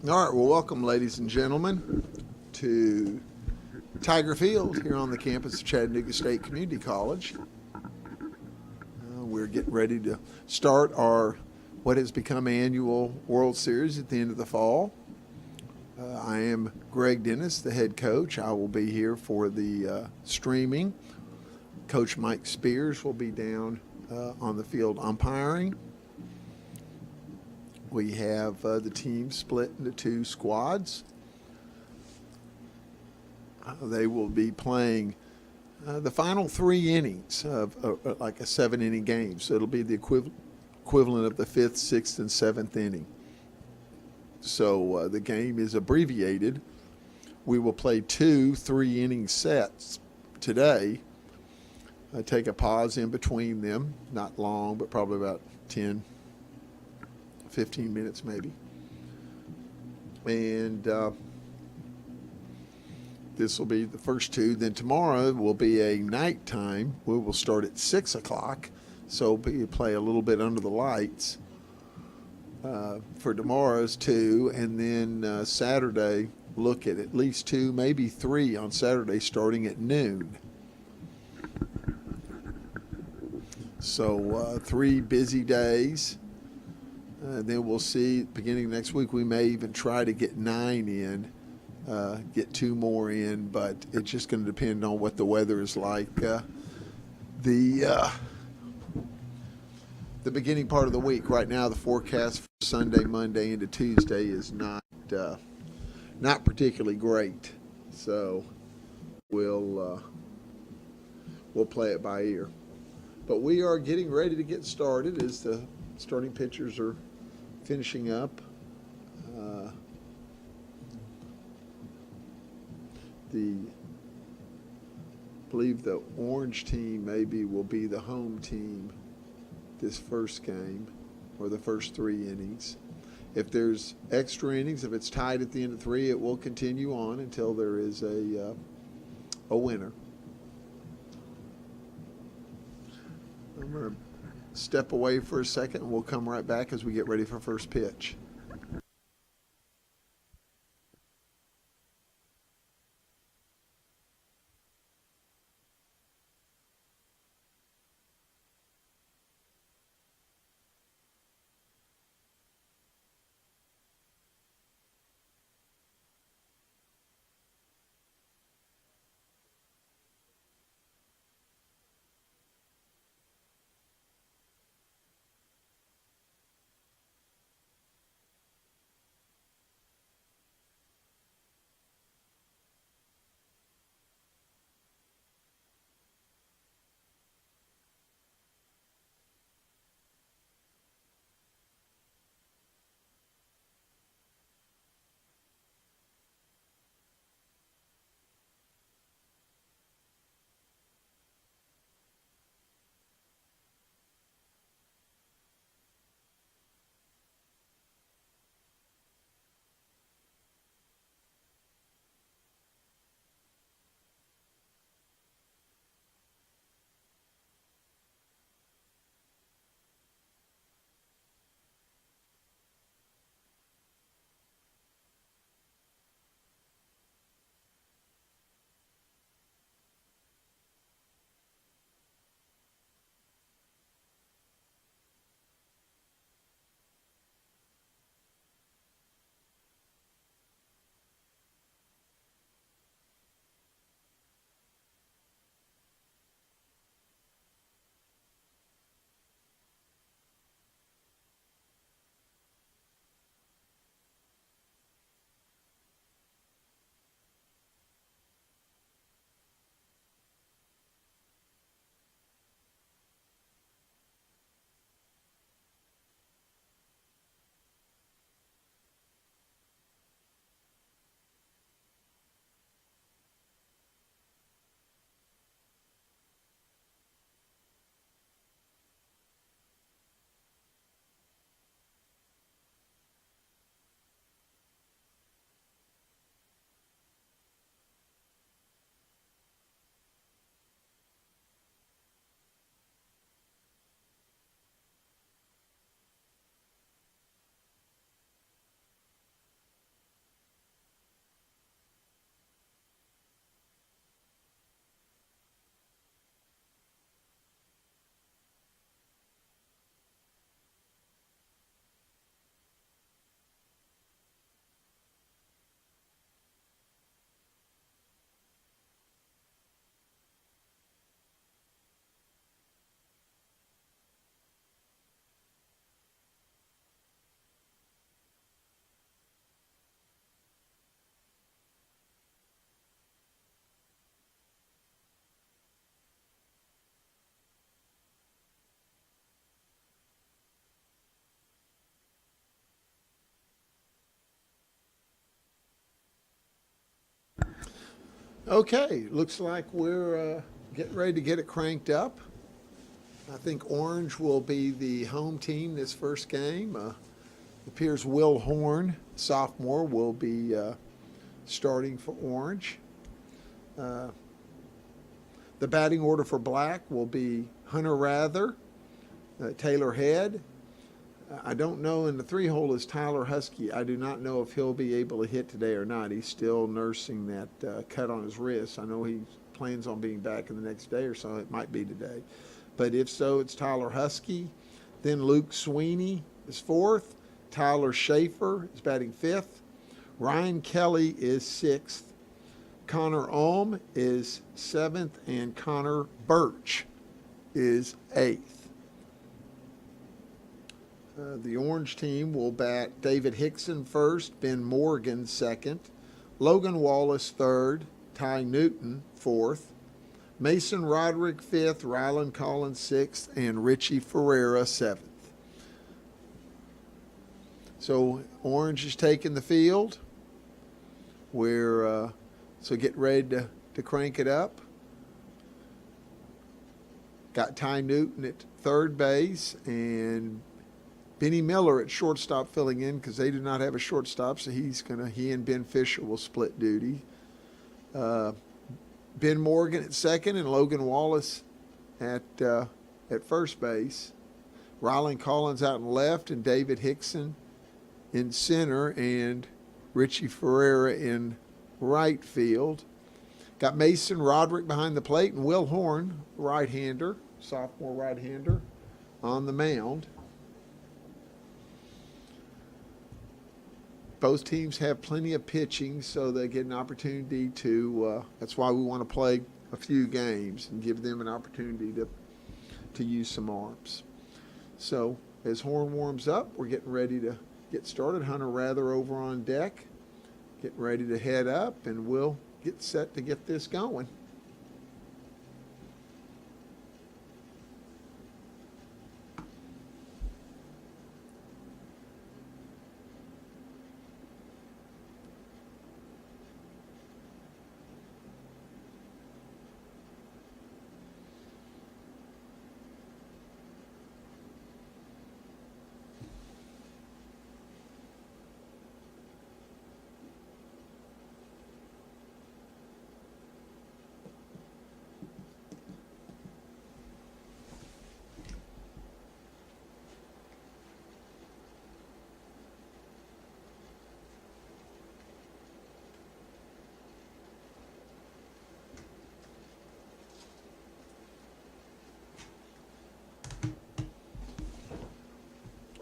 All right, well, welcome, ladies and gentlemen, to Tiger Field here on the campus of Chattanooga State Community College. We're getting ready to start our what has become annual World Series at the end of the fall. I am Greg Dennis, the head coach. I will be here for the streaming. Coach Mike Spears will be down on the field umpiring. We have the team split into two squads. They will be playing the final 3 innings of like a 7-inning game. So it'll be the equivalent of the 5th, 6th, and 7th inning. So the game is abbreviated. We will play 2 3-inning sets today. Take a pause in between them, not long, but probably about 10, 15 minutes maybe. And this will be the first 2. Then tomorrow will be a nighttime. We will start at 6 o'clock. So we play a little bit under the lights for tomorrow's 2. And then Saturday, look at least 2, maybe 3 on Saturday starting at noon. So 3 busy days. Then we'll see, beginning next week, we may even try to get 9 in, get 2 more in, but it's just going to depend on what the weather is like. The beginning part of the week, right now, the forecast for Sunday, Monday, into Tuesday is not particularly great. So we'll play it by ear. But we are getting ready to get started as the starting pitchers are finishing up. I believe the orange team maybe will be the home team this first game, or the first 3 innings. If there's extra innings, if it's tied at the end of 3, it will continue on until there is a winner. I'm going to step away for a second, and we'll come right back as we get ready for first pitch. Okay, looks like we're getting ready to get it cranked up. I think Orange will be the home team this first game. It appears Will Horn, sophomore, will be starting for Orange. Uh, the batting order for Black will be Hunter Rather, Taylor Head. I don't know in the 3-hole is Tyler Husky. I do not know if he'll be able to hit today or not. He's still nursing that cut on his wrist. I know he plans on being back in the next day or so. It might be today. But if so, it's Tyler Husky. Then Luke Sweeney is fourth. Tyler Schaefer is batting fifth. Ryan Kelly is sixth. Connor Ohm is seventh. And Connor Birch is eighth. The Orange team will bat David Hickson first, Ben Morgan second, Logan Wallace third, Ty Newton fourth, Mason Roderick fifth, Rylan Collins sixth, and Richie Ferreira seventh. So Orange is taking the field. We're so get ready to crank it up. Got Ty Newton at third base and Benny Miller at shortstop filling in because they do not have a shortstop, so he and Ben Fisher will split duty. Ben Morgan at second and Logan Wallace at first base. Rylan Collins out in left and David Hickson in center and Richie Ferreira in right field. Got Mason Roderick behind the plate and Will Horn, right-hander, sophomore right-hander, on the mound. Both teams have plenty of pitching, so they get an opportunity to, that's why we want to play a few games and give them an opportunity to use some arms. So as Horn warms up, we're getting ready to get started. Hunter Rather over on deck, getting ready to head up, and we'll get set to get this going.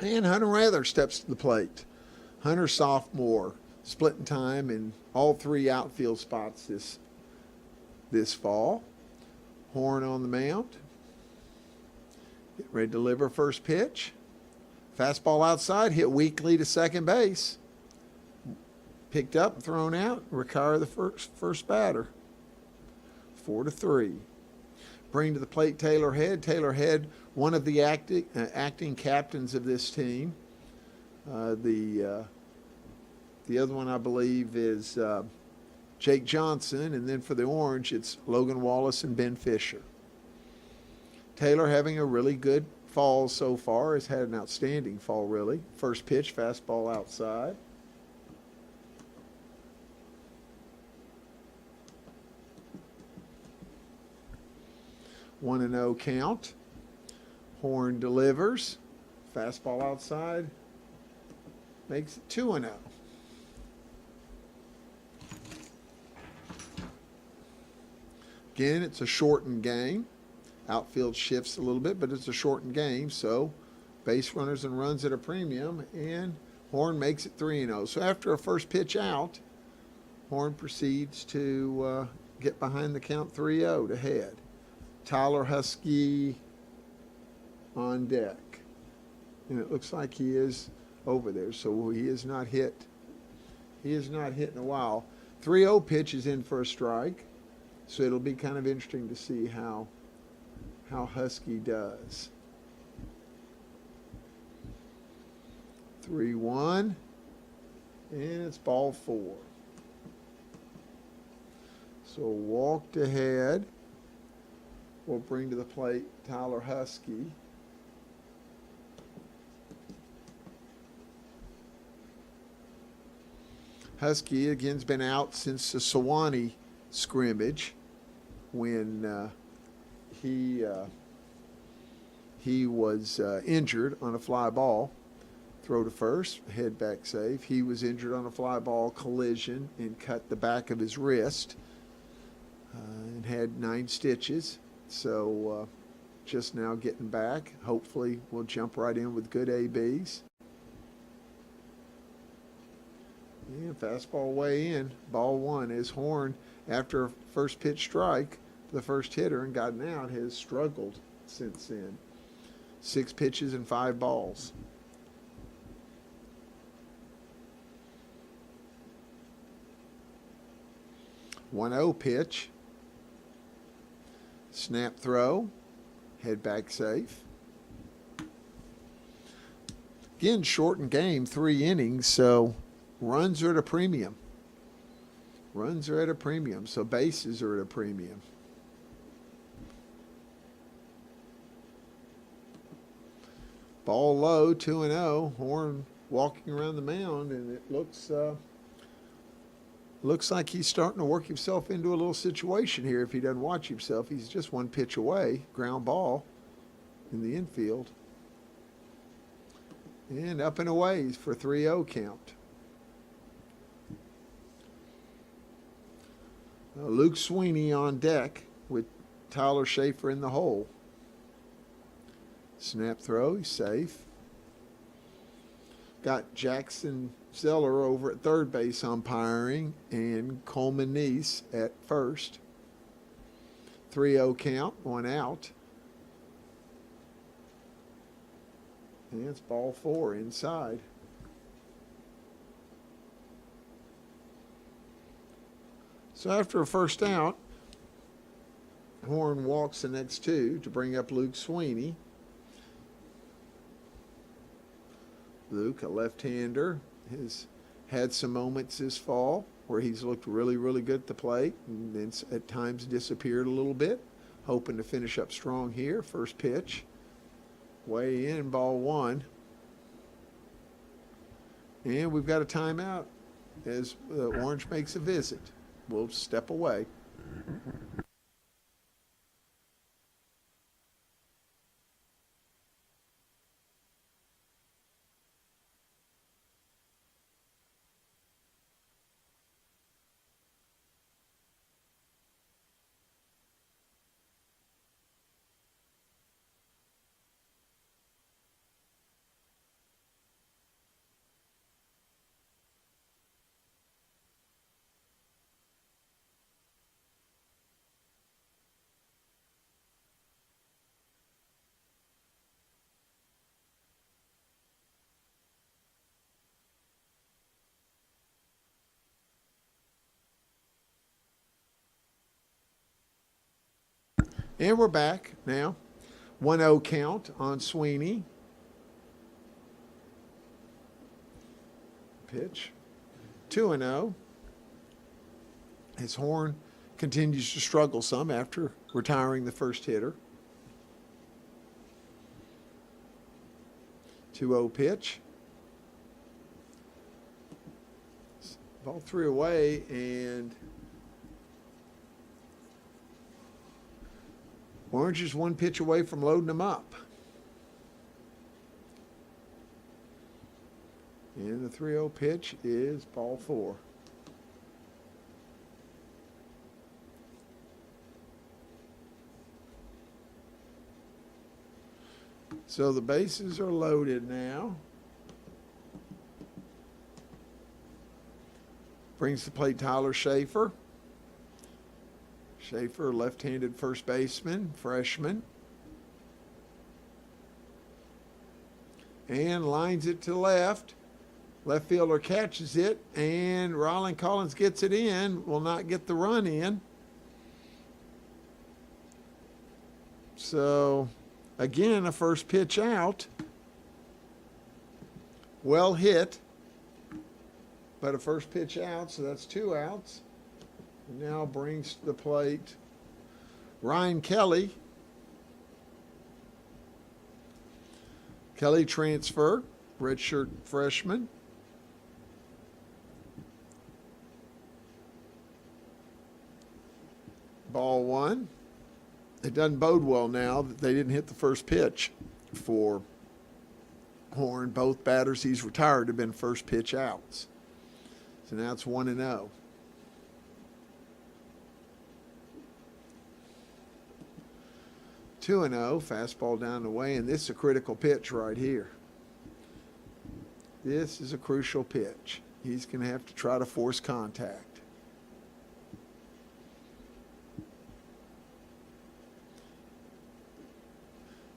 And Hunter Rather steps to the plate. Hunter sophomore, splitting time in all three outfield spots this fall. Horn on the mound. Get ready to deliver first pitch. Fastball outside, hit weakly to second base. Picked up and thrown out. Retire the first batter. 4-3. Bring to the plate Taylor Head. Taylor Head, one of the acting captains of this team. The other one, I believe, is Jake Johnson. And then for the Orange, it's Logan Wallace and Ben Fisher. Taylor having a really good fall so far. Has had an outstanding fall, really. First pitch, fastball outside. 1-0 count. Horn delivers. Fastball outside. Makes it 2-0. Again, it's a shortened game. Outfield shifts a little bit, but it's a shortened game, so base runners and runs at a premium, and Horn makes it 3-0. So after a first pitch out, Horn proceeds to get behind the count 3-0 to head. Tyler Husky on deck. And it looks like he is over there, so he is not hit. He is not hit in a while. 3-0 pitch is in for a strike, so it'll be kind of interesting to see how Husky does. 3-1, and it's ball 4. So walked ahead. We'll bring to the plate Tyler Husky. Husky again's been out since the Sewanee scrimmage when he was injured on a fly ball. Throw to first, head back safe. He was injured on a fly ball collision and cut the back of his wrist and had 9 stitches. So just now getting back. Hopefully we'll jump right in with good ABs. Yeah, fastball way in. Ball 1 as Horn, after a first pitch strike, the first hitter and gotten out, has struggled since then. 6 pitches and 5 balls. One 0 pitch. Snap throw. Head back safe. Again, shortened game, 3 innings, so runs are at a premium. Runs are at a premium, so bases are at a premium. Ball low, 2-0. Horn walking around the mound, and it looks like he's starting to work himself into a little situation here. If he doesn't watch himself, he's just 1 pitch away. Ground ball in the infield. And up and away for 3-0 count. Luke Sweeney on deck with Tyler Schaefer in the hole. Snap throw, he's safe. Got Jackson Zeller over at third base umpiring and Coleman Neese at first. 3-0 count, 1 out. And it's ball 4 inside. So after a first out, Horn walks the next 2 to bring up Luke Sweeney. Luke, a left-hander, has had some moments this fall where he's looked really, really good at the plate and then at times disappeared a little bit. Hoping to finish up strong here. First pitch. Way in, ball 1. And we've got a timeout as Orange makes a visit. We'll step away. And we're back now. 1-0 count on Sweeney. Pitch. 2-0. His Horn continues to struggle some after retiring the first hitter. 2-0 pitch. Ball 3 away, and Orange is 1 pitch away from loading them up. And the 3-0 pitch is ball 4. So the bases are loaded now. Brings to plate Tyler Schaefer. Schaefer, left-handed first baseman, freshman. And lines it to left. Left fielder catches it, and Rylan Collins gets it in, will not get the run in. So, again, a first pitch out. Well hit, but a first pitch out, so that's 2 outs. Now brings to the plate Ryan Kelly. Kelly transfer, redshirt freshman. Ball one. It doesn't bode well now that they didn't hit the first pitch for Horn. Both batters he's retired have been first pitch outs. So now it's 1-0. Two and 0, fastball down the way, and this is a critical pitch right here. This is a crucial pitch. He's going to have to try to force contact.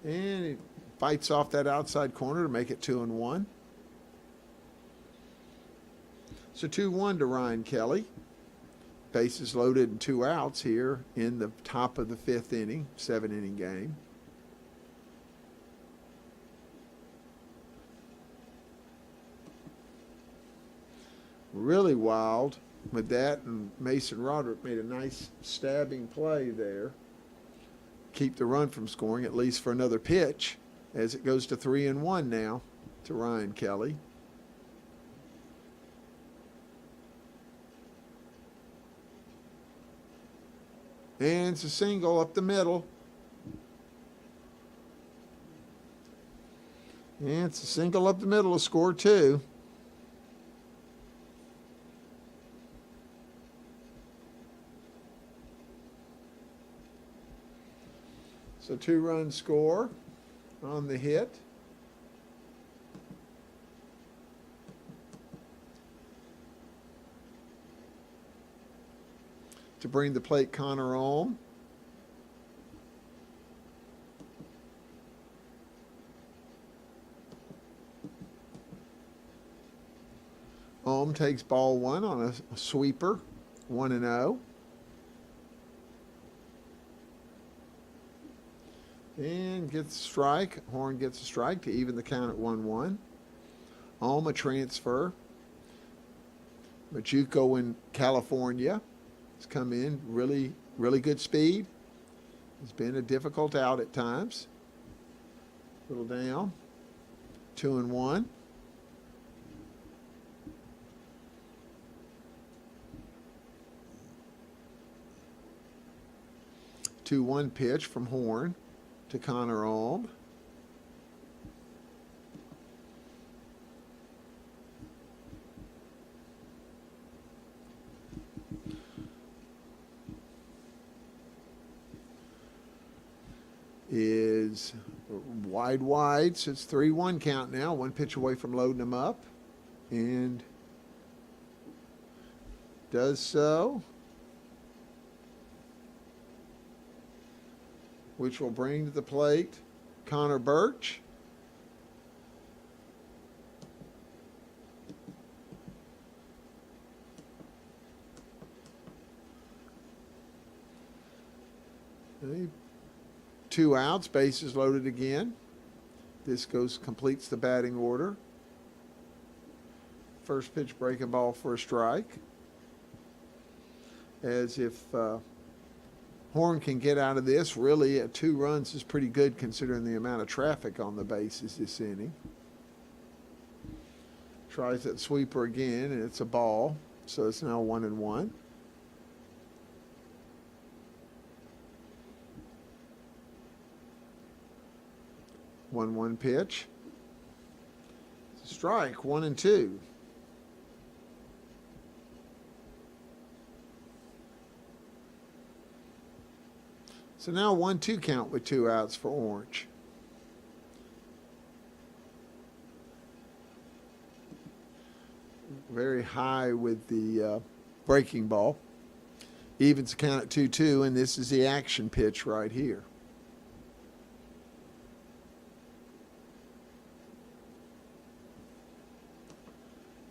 And he fights off that outside corner to make it 2-1. So 2-1 to Ryan Kelly. Bases loaded and 2 outs here in the top of the 5th inning, 7-inning game. Really wild with that, and Mason Roderick made a nice stabbing play there. Keep the run from scoring, at least for another pitch, as it goes to 3-1 now to Ryan Kelly. And it's a single up the middle. And it's a single up the middle to score 2. So 2-run score on the hit. To bring the plate, Connor Ohm. Ohm takes ball one on a sweeper, 1-0. And gets a strike. Horn gets a strike to even the count at 1-1. Ohm, a transfer. Machuco in California. Come in really good speed. It's been a difficult out at times. A little down. 2-1. Two-one pitch from Horn to Connor Ohm. Is wide, so it's 3-1 count now. 1 pitch away from loading them up. And does so. Which will bring to the plate Connor Birch. Okay. 2 outs, bases loaded again. This completes the batting order. First pitch, breaking ball for a strike. As if Horn can get out of this, really at 2 runs is pretty good considering the amount of traffic on the bases this inning. Tries that sweeper again, and it's a ball, so it's now 1-1. One pitch. It's a strike, 1-2. So now 1-2 count with 2 outs for Orange. Very high with the breaking ball. Evens the count at 2-2, and this is the action pitch right here.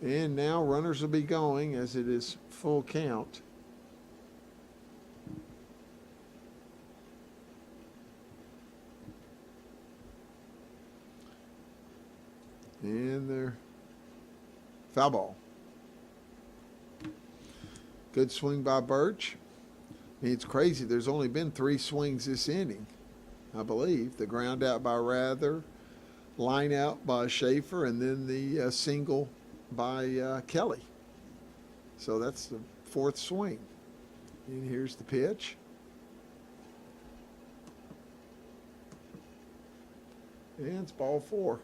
And now runners will be going as it is full count. And they're foul ball. Good swing by Birch. I mean, it's crazy. There's only been 3 swings this inning, I believe. The ground out by Rather, line out by Schaefer, and then the single by Kelly. So that's the 4th swing. And here's the pitch. And it's ball 4.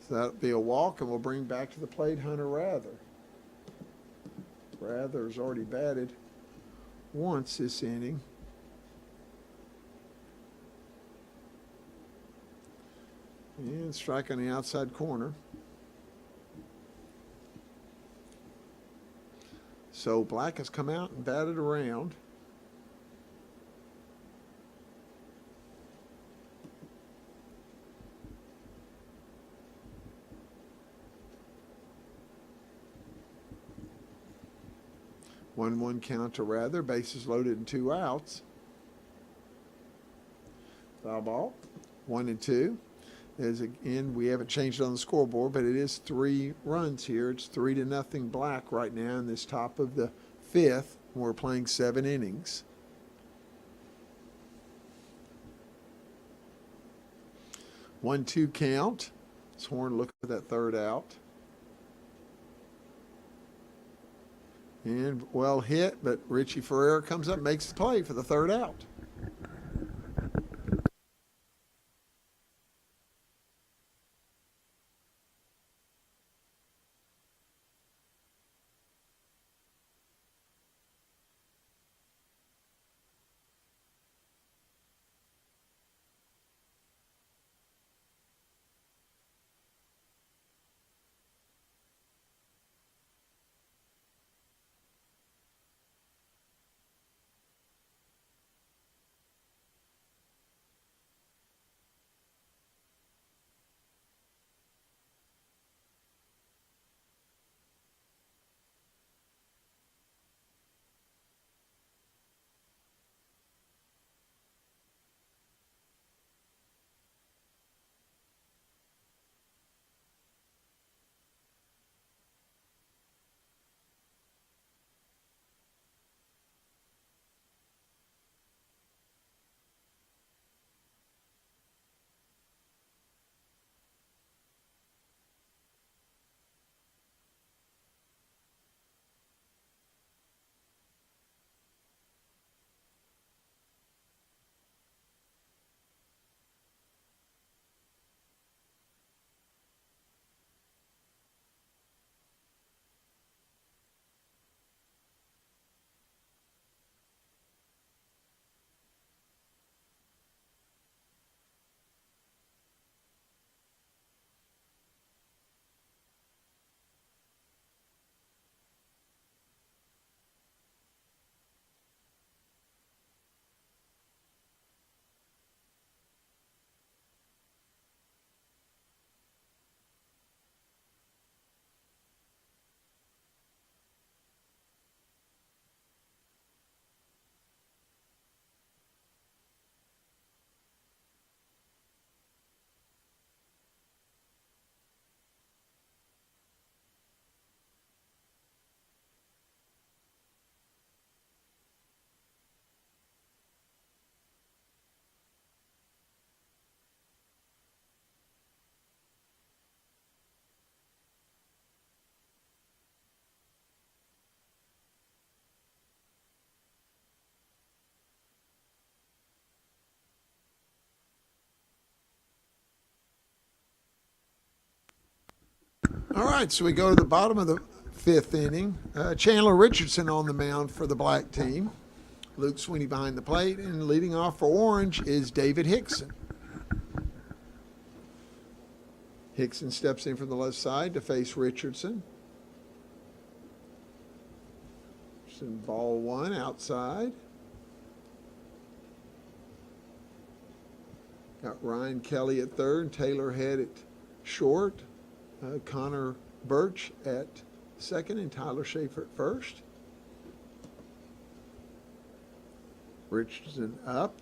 So that'll be a walk, and we'll bring back to the plate Hunter Rather. Rather's already batted once this inning. And strike on the outside corner. So Black has come out and batted around. One count to Rather, bases loaded and 2 outs. Foul ball, 1-2. As again, we haven't changed on the scoreboard, but it is 3 runs here. It's 3-0 Black right now in this top of the 5th. We're playing 7 innings. One-two count. Horn looking for that 3rd out. And well hit, but Richie Ferreira comes up and makes the play for the 3rd out. All right, so we go to the bottom of the 5th inning. Chandler Richardson on the mound for the Black team. Luke Sweeney behind the plate, and leading off for Orange is David Hickson. Hickson steps in from the left side to face Richardson. Ball 1 outside. Got Ryan Kelly at 3rd, Taylor Head at short, Connor Birch at 2nd, and Tyler Schaefer at 1st. Richardson up.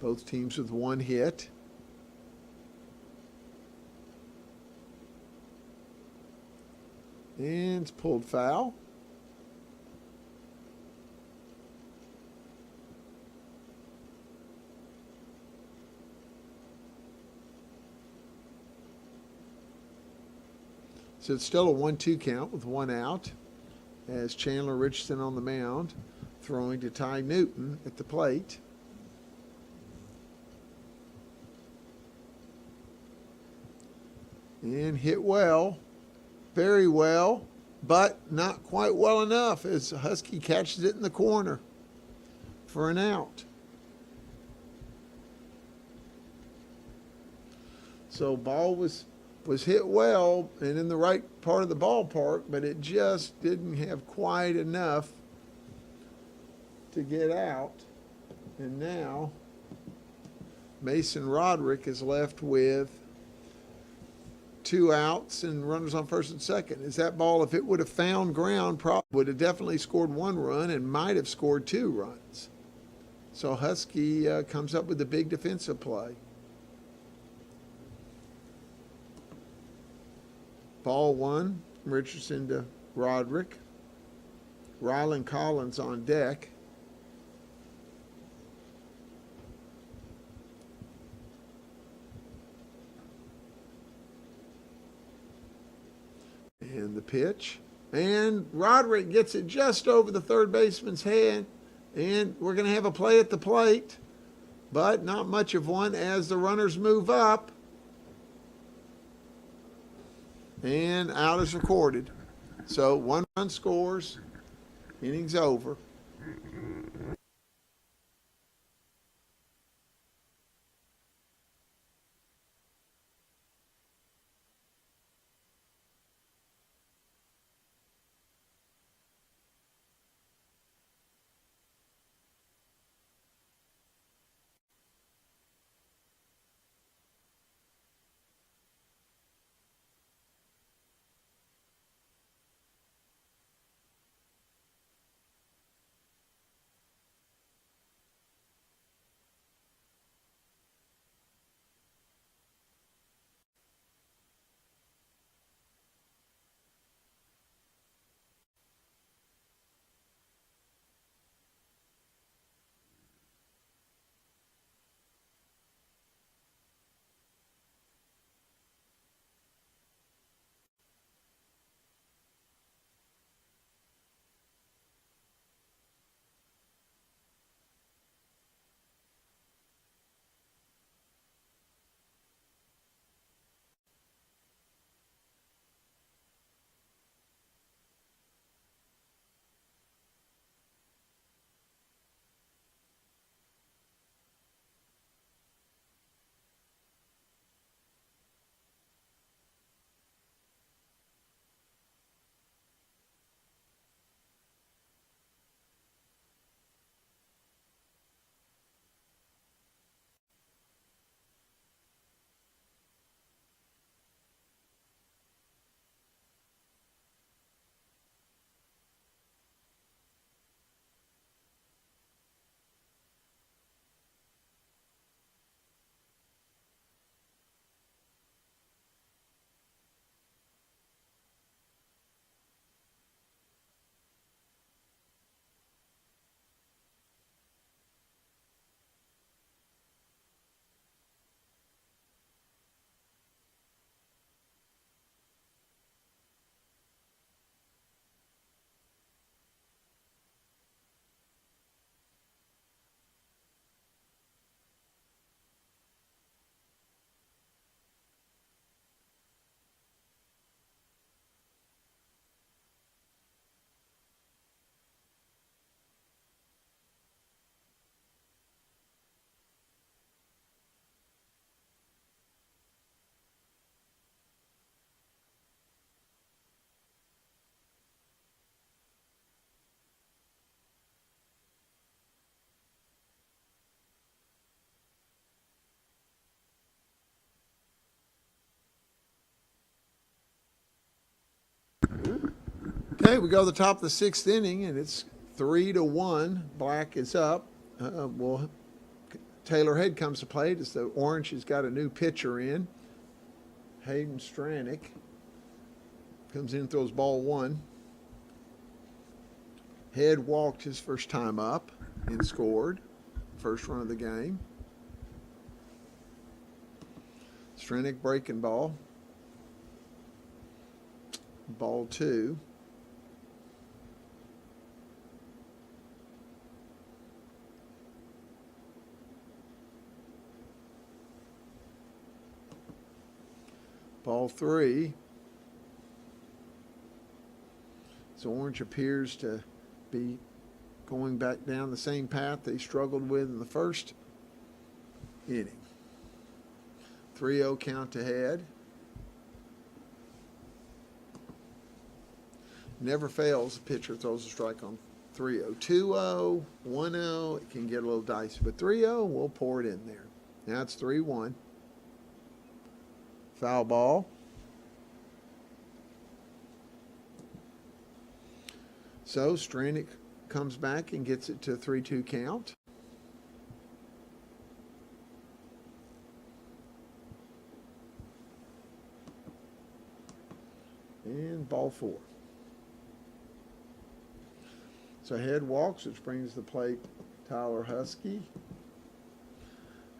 Both teams with one hit. And it's pulled foul. So it's still a 1-2 count with one out as Chandler Richardson on the mound, throwing to Ty Newton at the plate. And hit well, very well, but not quite well enough as Husky catches it in the corner for an out. So ball was hit well and in the right part of the ballpark, but it just didn't have quite enough to get out. And now Mason Roderick is left with 2 outs and runners on first and second. Is that ball, if it would have found ground, probably would have definitely scored 1 run and might have scored 2 runs. So Husky comes up with a big defensive play. Ball 1, Richardson to Roderick. Rylan Collins on deck. And the pitch. And Roderick gets it just over the third baseman's head. And we're going to have a play at the plate, but not much of one as the runners move up. And out is recorded. So 1 run scores, inning's over. Okay, we go to the top of the 6th inning, and it's 3-1. Black is up. We'll Taylor Head comes to plate as the Orange has got a new pitcher in. Hayden Stranick comes in and throws ball one. Head walked his first time up and scored. First run of the game. Stranick breaking ball. Ball two. Ball three. So Orange appears to be going back down the same path they struggled with in the first inning. 3-0 count ahead. Never fails, the pitcher throws a strike on 3-0. 2-0, 1-0, it can get a little dicey, but 3-0, we'll pour it in there. Now it's 3-1. Foul ball. So Stranick comes back and gets it to a 3-2 count. And ball four. So Head walks, which brings the plate Tyler Husky.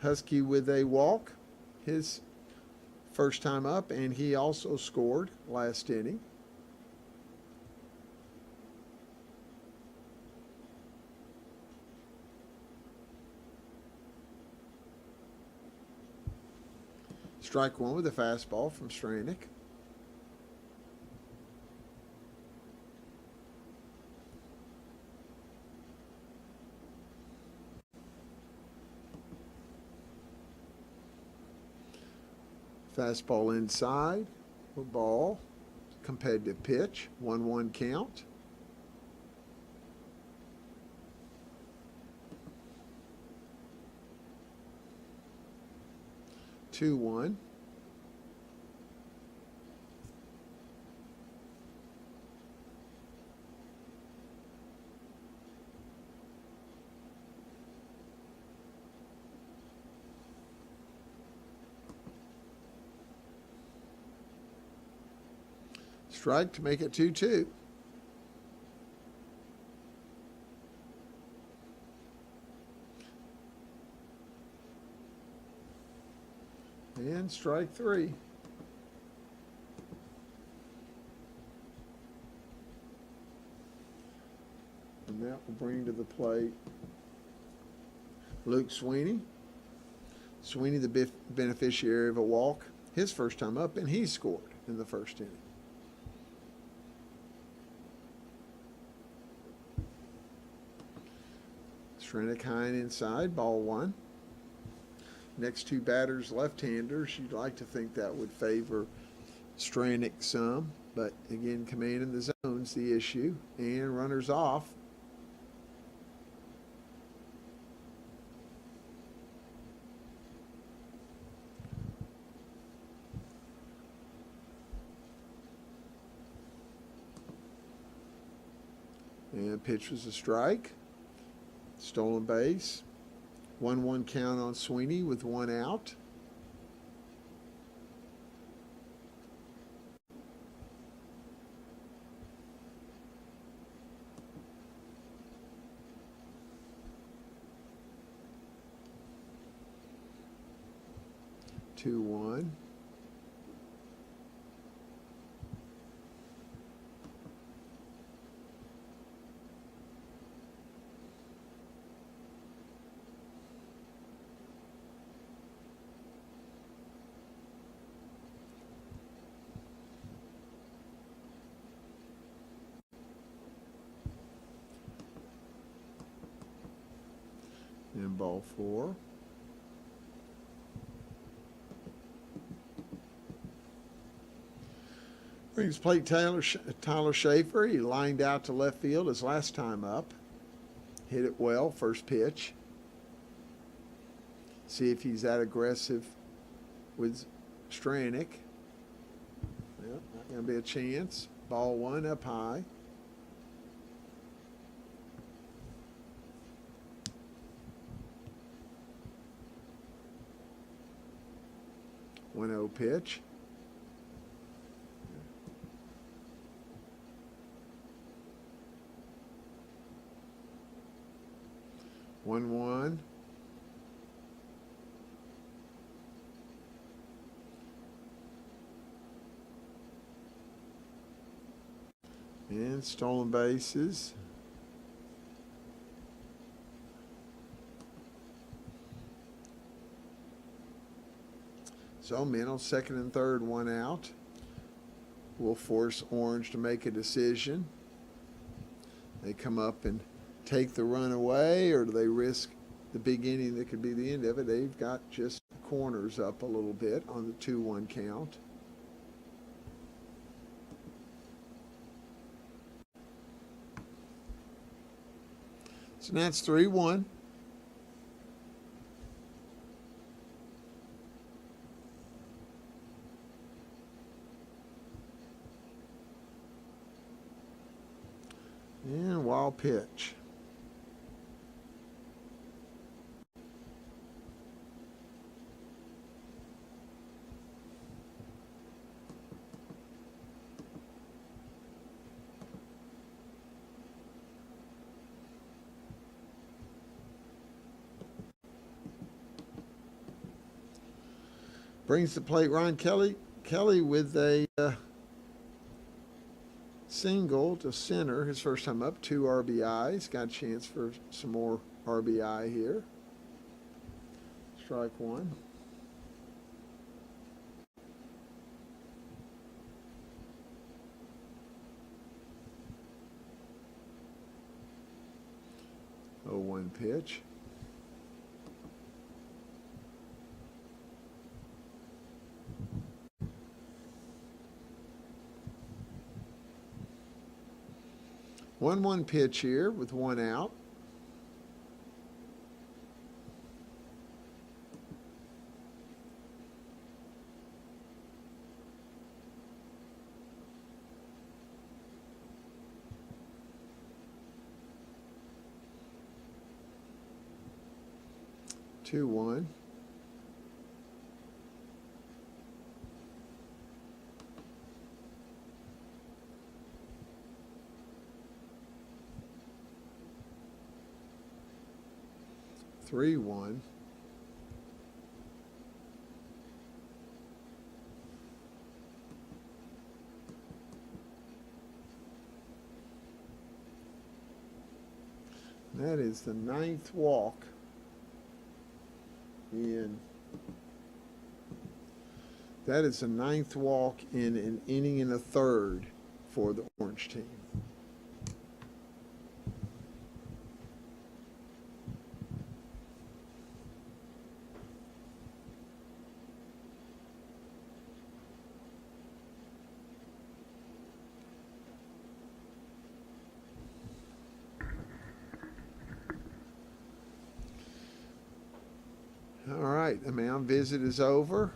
Husky with a walk, his first time up, and he also scored last inning. Strike one with a fastball from Stranick. Fastball inside, ball, competitive pitch, 1-1 count. Two one. Strike to make it 2-2. And strike three. And that will bring to the plate Luke Sweeney. Sweeney, the beneficiary of a walk, his first time up, and he scored in the first inning. Stranick high and inside, ball one. Next two batters, left-handers. You'd like to think that would favor Stranick some, but again, commanding the zone's the issue. And runners off. And pitch was a strike. Stolen base. 1-1 count on Sweeney with one out. Two one. And ball four. Brings plate Tyler Schaefer. He lined out to left field his last time up. Hit it well, first pitch. See if he's that aggressive with Stranick. Well, not going to be a chance. Ball one up high. 1-0 pitch. One one. And stolen bases. So men on second and third, 1 out. Will force Orange to make a decision. They come up and take the run away, or do they risk the big inning that could be the end of it? They've got just the corners up a little bit on the 2-1 count. So that's 3-1. And wild pitch. Brings the plate Ryan Kelly. Kelly with a single to center, his first time up, 2 RBIs. Got a chance for some more RBI here. Strike one. Oh, 1 pitch. One pitch here with 1 out. Two one. Three one. That is the 9th walk in. That is the 9th walk in an inning and a third for the Orange team. All right, the mound visit is over.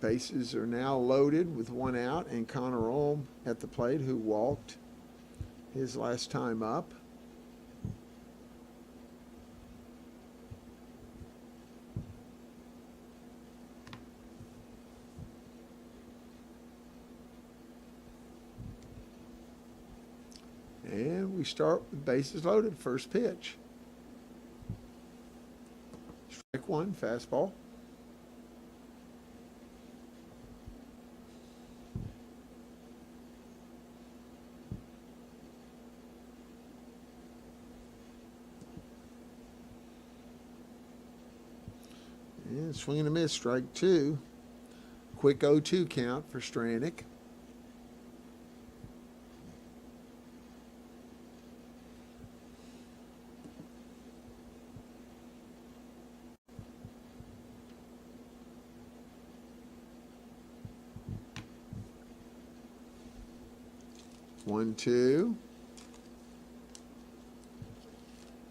Bases are now loaded with 1 out, and Connor Ulm at the plate, who walked his last time up. And we start with bases loaded, first pitch. Strike one, fastball. And swing and a miss, strike two. Quick 0-2 count for Stranik. One, two.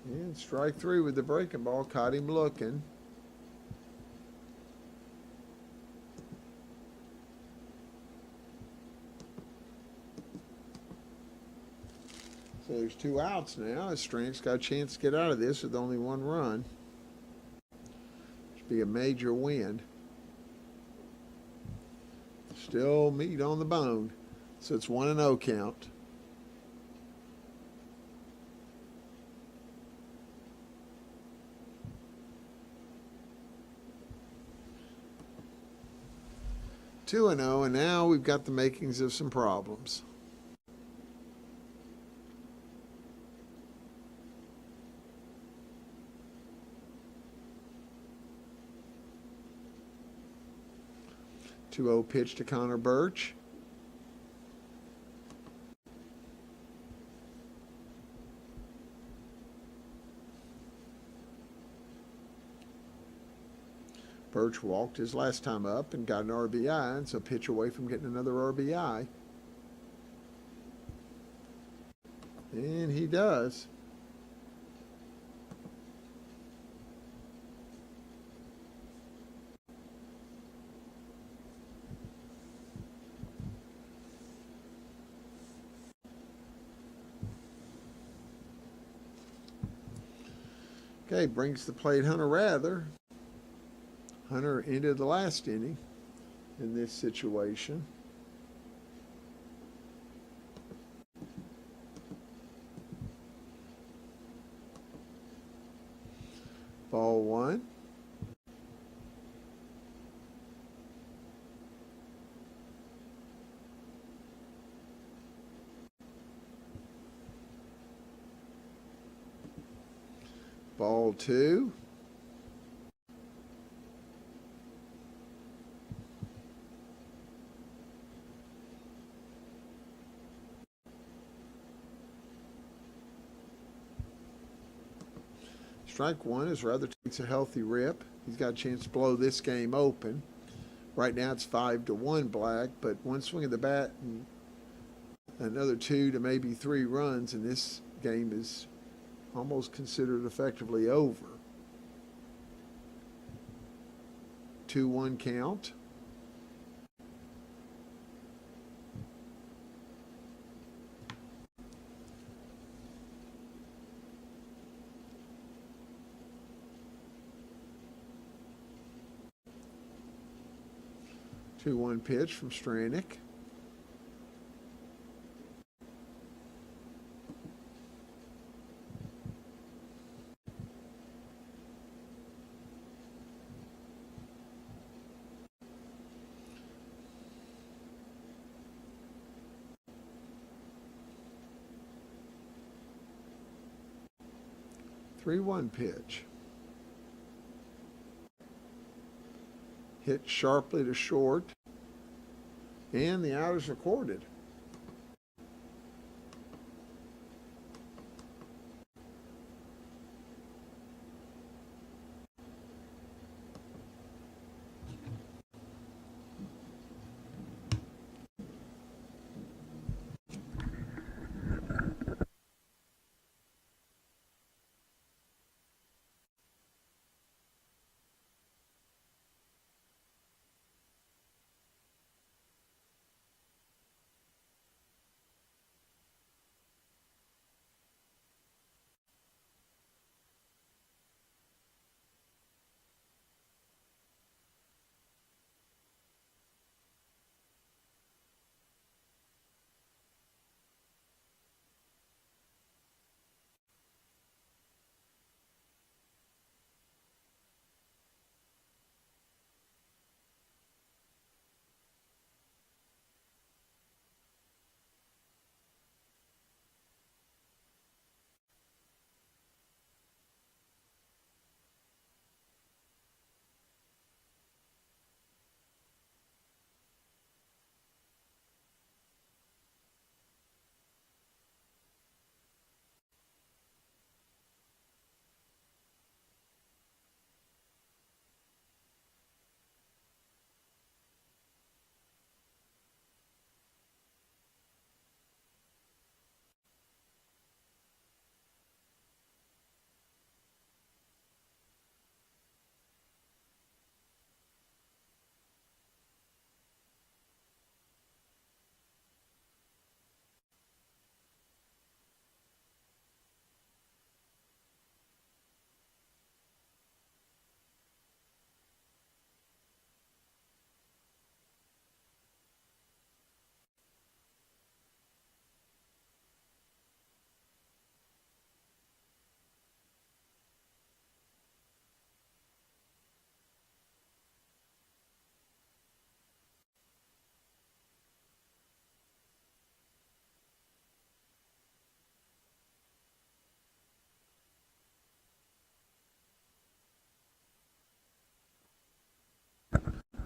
And strike three with the breaking ball. Caught him looking. So there's 2 outs now. Stranik's got a chance to get out of this with only 1 run. Should be a major win. Still meat on the bone. So it's 1-0 count. Two and 0, and now we've got the makings of some problems. Two 0 pitch to Connor Birch. Birch walked his last time up and got an RBI, and so pitch away from getting another RBI. And he does. Okay, brings the plate Hunter Rather. Hunter ended the last inning in this situation. Ball one. Ball two. Strike one as Rather takes a healthy rip. He's got a chance to blow this game open. Right now it's 5-1 Black, but one swing of the bat and another 2 to maybe 3 runs, and this game is almost considered effectively over. 2-1 count. Two-one pitch from Stranik. Three-one pitch. Hit sharply to short, and the out is recorded.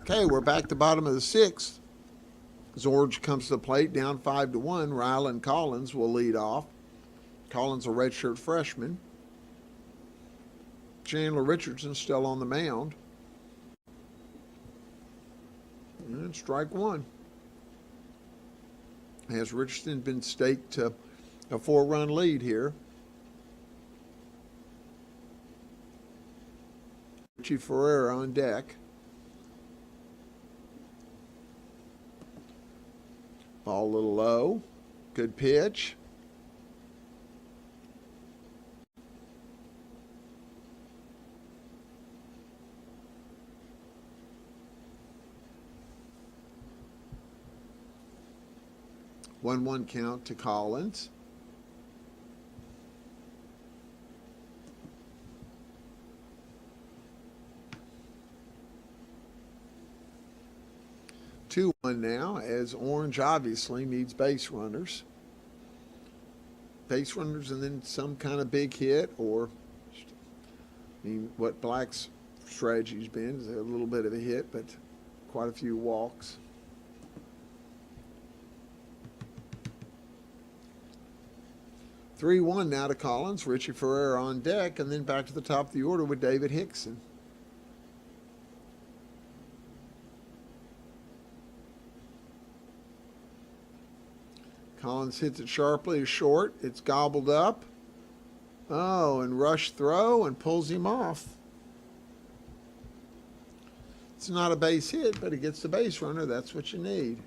Okay, we're back to bottom of the sixth. As Orange comes to the plate, down 5-1. Ryland Collins will lead off. Collins, a redshirt freshman. Chandler Richardson still on the mound. And strike one. Has Richardson been staked to a 4-run lead here? Richie Ferreira on deck. Ball a little low. Good pitch. One count to Collins. Two one now, as Orange obviously needs base runners. Base runners and then some kind of big hit, or I mean, what Black's strategy's been is a little bit of a hit, but quite a few walks. 3-1 now to Collins. Richie Ferreira on deck, and then back to the top of the order with David Hickson. Collins hits it sharply to short. It's gobbled up. Oh, and rush throw and pulls him off. It's not a base hit, but he gets the base runner. That's what you need.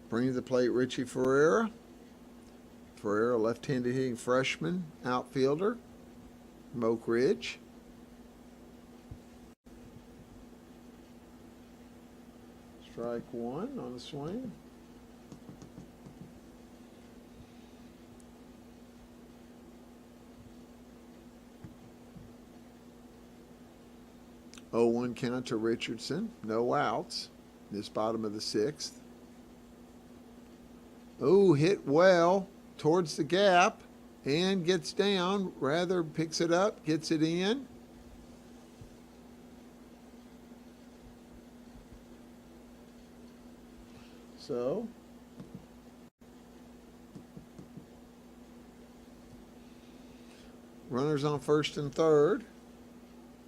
Bring to the plate Richie Ferreira. Ferreira, left-handed hitting freshman, outfielder, from Oak Ridge. Strike one on the swing. Oh, 1 count to Richardson. No outs. This bottom of the sixth. Oh, hit well towards the gap and gets down. Rather picks it up, gets it in. So, runners on first and third.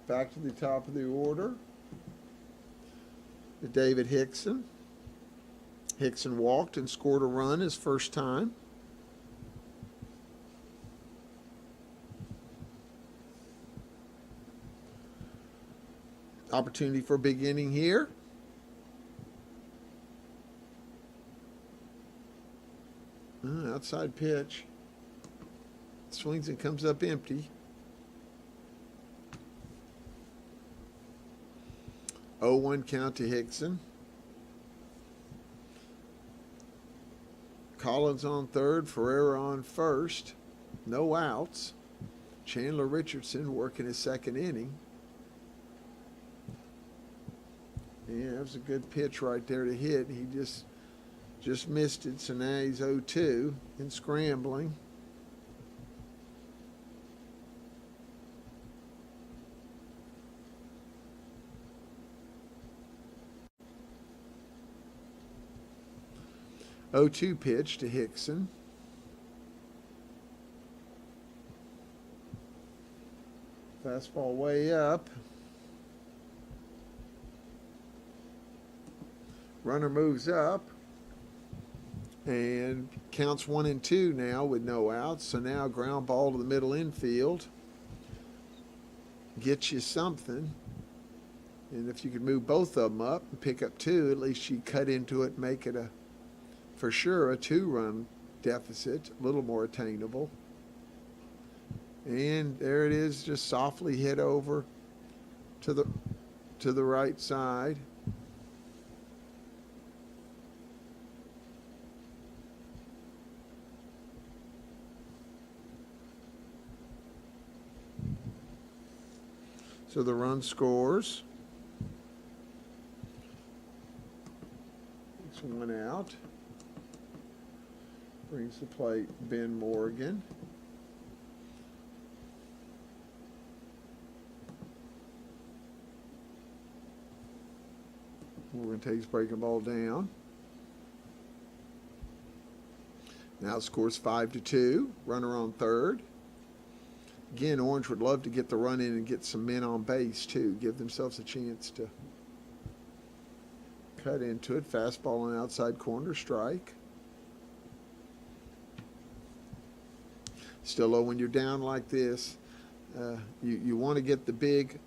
Back to the top of the order. To David Hickson. Hickson walked and scored a run his first time. Opportunity for a big inning here. Outside pitch. Swings and comes up empty. 0-1 count to Hickson. Collins on third, Ferreira on first. No outs. Chandler Richardson working his second inning. Yeah, that was a good pitch right there to hit. He just missed it, so now he's 0-2 and scrambling. Oh-2 pitch to Hickson. Fastball way up. Runner moves up and counts 1 and 2 now with no outs. So now ground ball to the middle infield. Gets you something. And if you could move both of them up and pick up 2, at least you cut into it and make it for sure a 2-run deficit, a little more attainable. And there it is, just softly hit over to the right side. So the run scores. It's 1 out. Brings the plate Ben Morgan. Morgan takes breaking ball down. Now scores 5-2. Runner on third. Again, Orange would love to get the run in and get some men on base too. Give themselves a chance to cut into it. Fastball on outside corner, strike. Still low when you're down like this. You want to get the big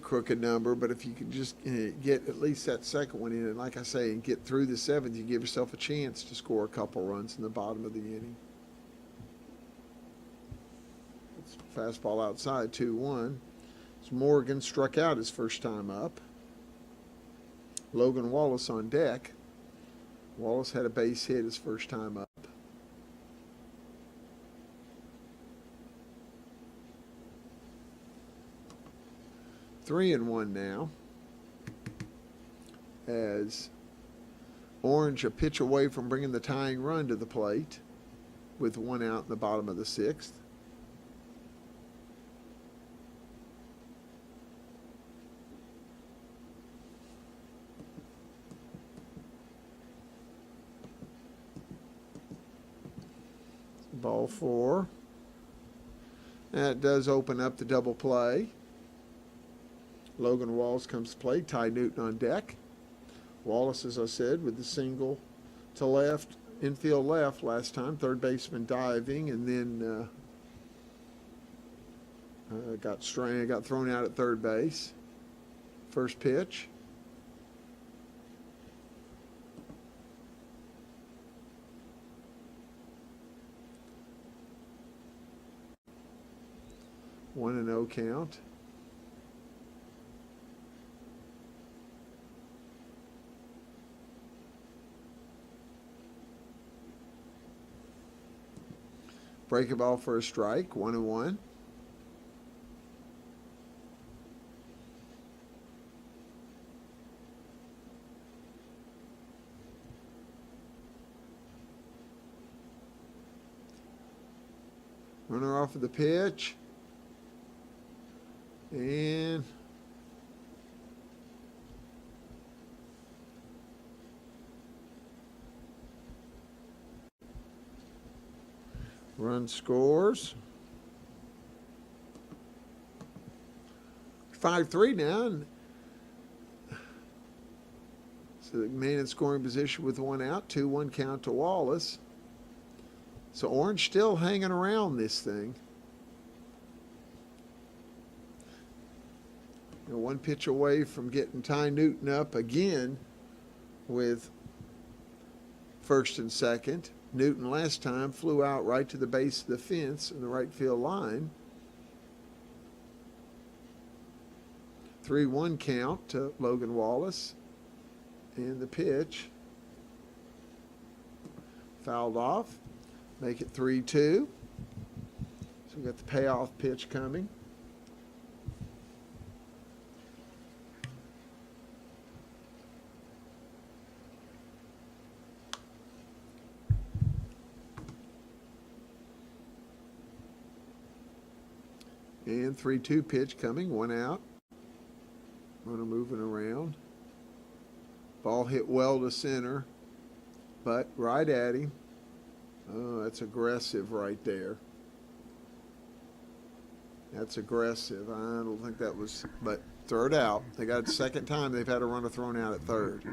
crooked number, but if you can just get at least that second one in, and like I say, and get through the seventh, you give yourself a chance to score a couple runs in the bottom of the inning. It's fastball outside, 2-1. So Morgan struck out his first time up. Logan Wallace on deck. Wallace had a base hit his first time up. Three and one now, as Orange a pitch away from bringing the tying run to the plate with one out in the bottom of the sixth. Ball four. That does open up the double play. Logan Wallace comes to play. Ty Newton on deck. Wallace, as I said, with the single to left, infield left last time. Third baseman diving, and then got thrown out at third base. First pitch. One and oh count. Breaking ball for a strike, 1-1. Runner off of the pitch. And run scores. 5-3 now. And so the man in scoring position with one out. 2-1 count to Wallace. So Orange still hanging around this thing. You know, one pitch away from getting Ty Newton up again with first and second. Newton last time flew out right to the base of the fence in the right field line. 3-1 count to Logan Wallace. And the pitch fouled off. Make it 3-2. So we got the payoff pitch coming. And 3-2 pitch coming, one out. Runner moving around. Ball hit well to center, but right at him. Oh, that's aggressive right there. That's aggressive. I don't think that was, but throw it out. They got it the second time they've had a runner thrown out at third.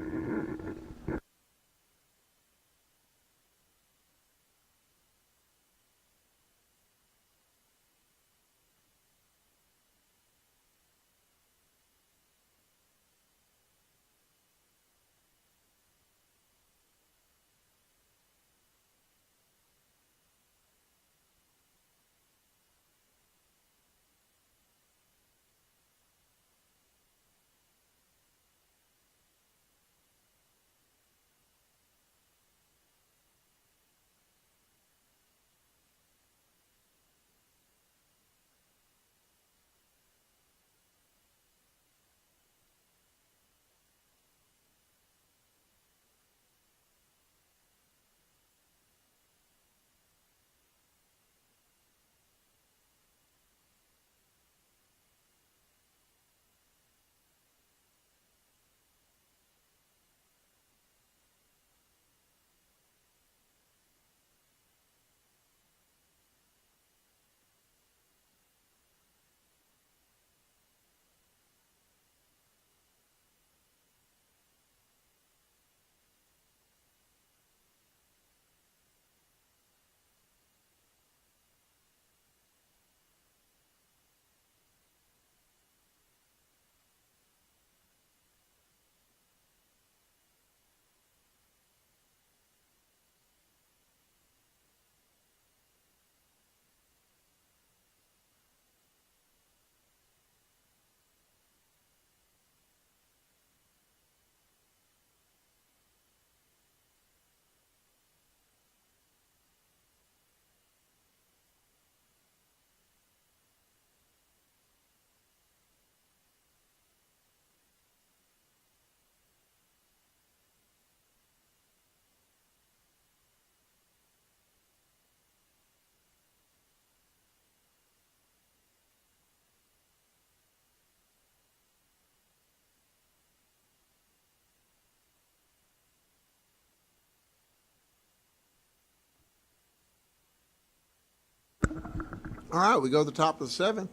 All right, we go to the top of the seventh.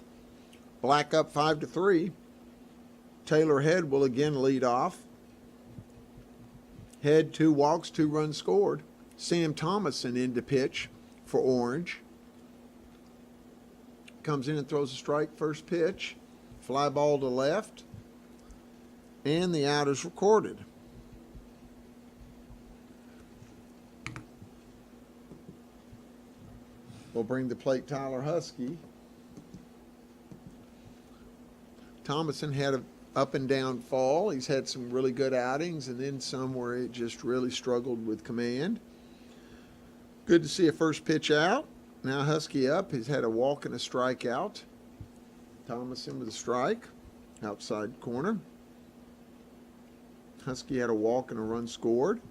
Black up 5-3. Taylor Head will again lead off. Head, 2 walks, 2 runs scored. Sam Thomason in to pitch for Orange. Comes in and throws a strike, first pitch. Fly ball to left. And the out is recorded. We'll bring the plate Tyler Husky. Thomason had an up and down fall. He's had some really good outings and then some where it just really struggled with command. Good to see a first pitch out. Now Husky up. He's had a walk and a strikeout. Thomason with a strike. Outside corner. Husky had a walk and a run scored.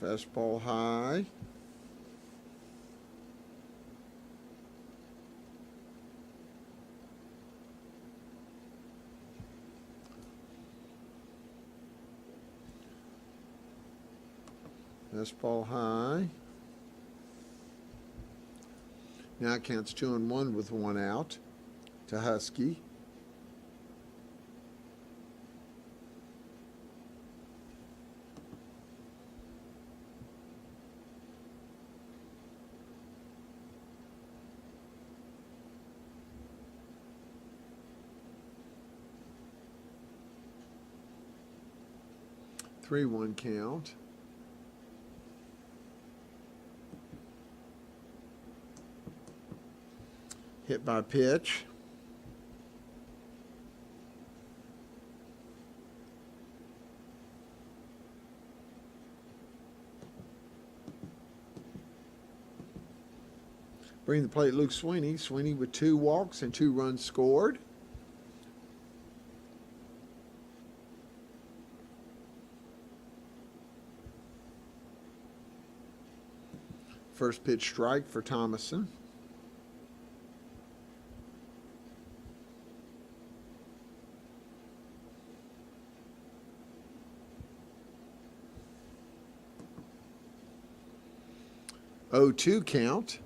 Fastball high. Fastball high. Now it counts 2-1 with 1 out to Husky. Three one count. Hit by pitch. Bring the plate Luke Sweeney. Sweeney with 2 walks and 2 runs scored. First pitch strike for Thomason. Oh, 2 count.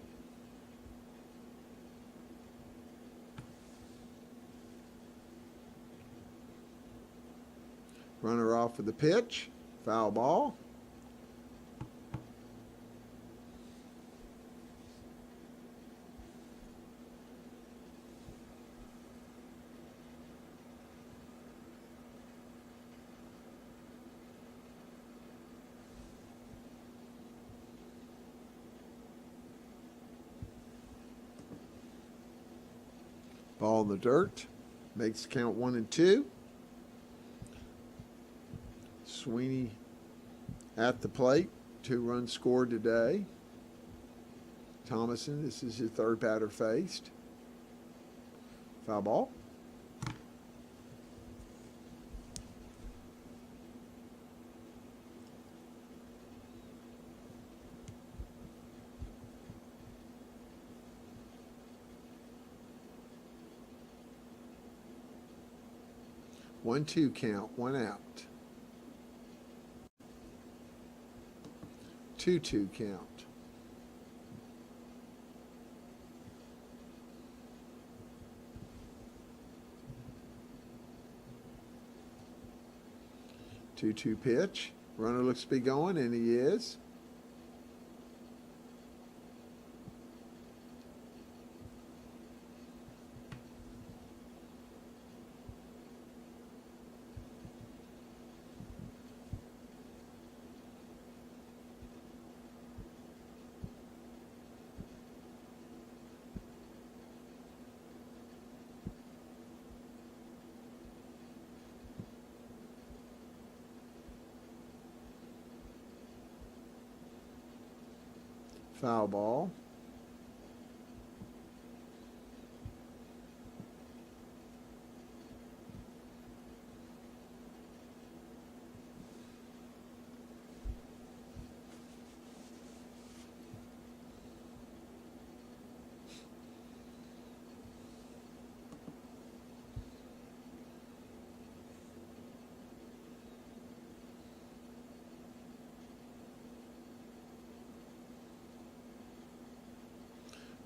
Runner off with the pitch. Foul ball. Ball in the dirt. Makes the count 1-2. Sweeney at the plate. 2 runs scored today. Thomason, this is his 3rd batter faced. Foul ball. One, 2 count, 1 out. 2-2 count. Two pitch. Runner looks to be going, and he is. Foul ball.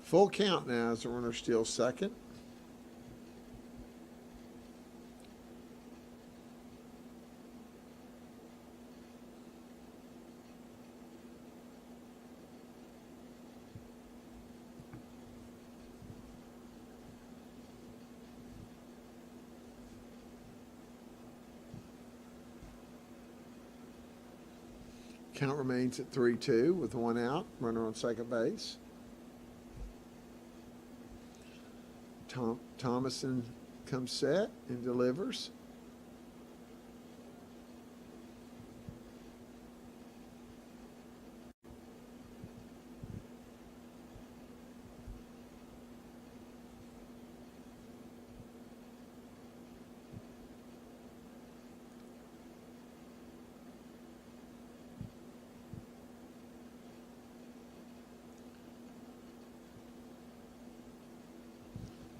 Full count now as the runner steals second. Count remains at 3-2 with one out, runner on second base. Thomason comes set and delivers.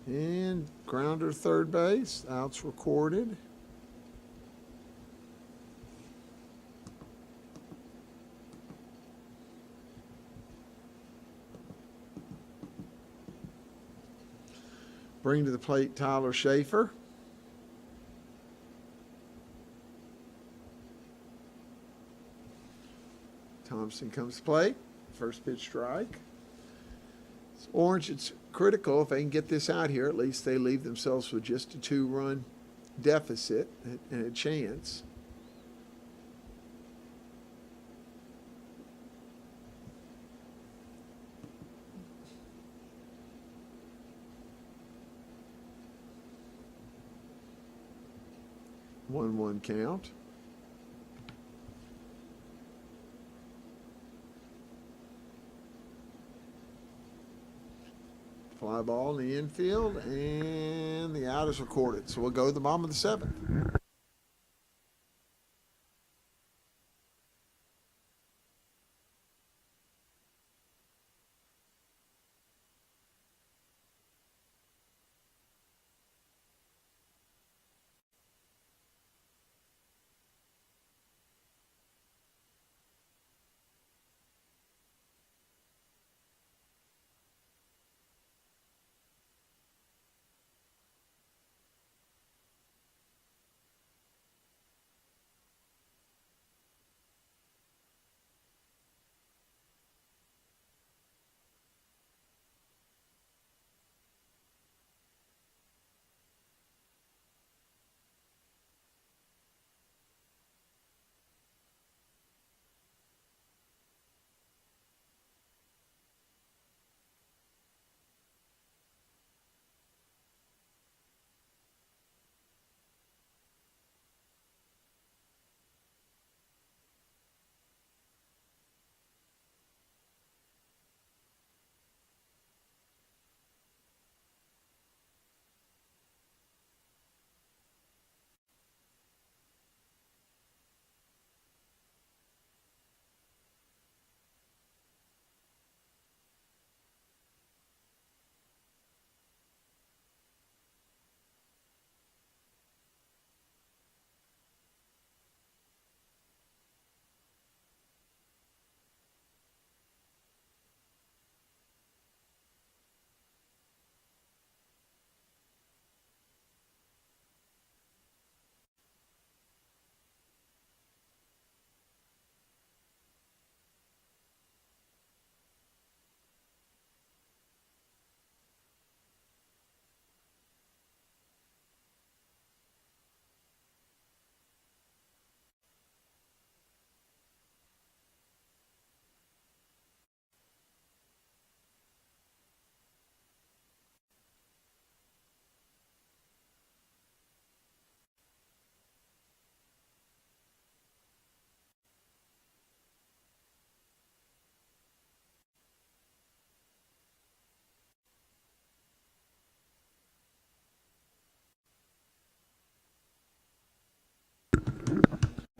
And grounder third base, outs recorded. Bring to the plate Tyler Schaefer. Thompson comes to plate, first pitch strike. Orange, it's critical if they can get this out here. At least they leave themselves with just a 2-run deficit and a chance. One count. Fly ball in the infield, and the out is recorded. So we'll go to the bottom of the seventh.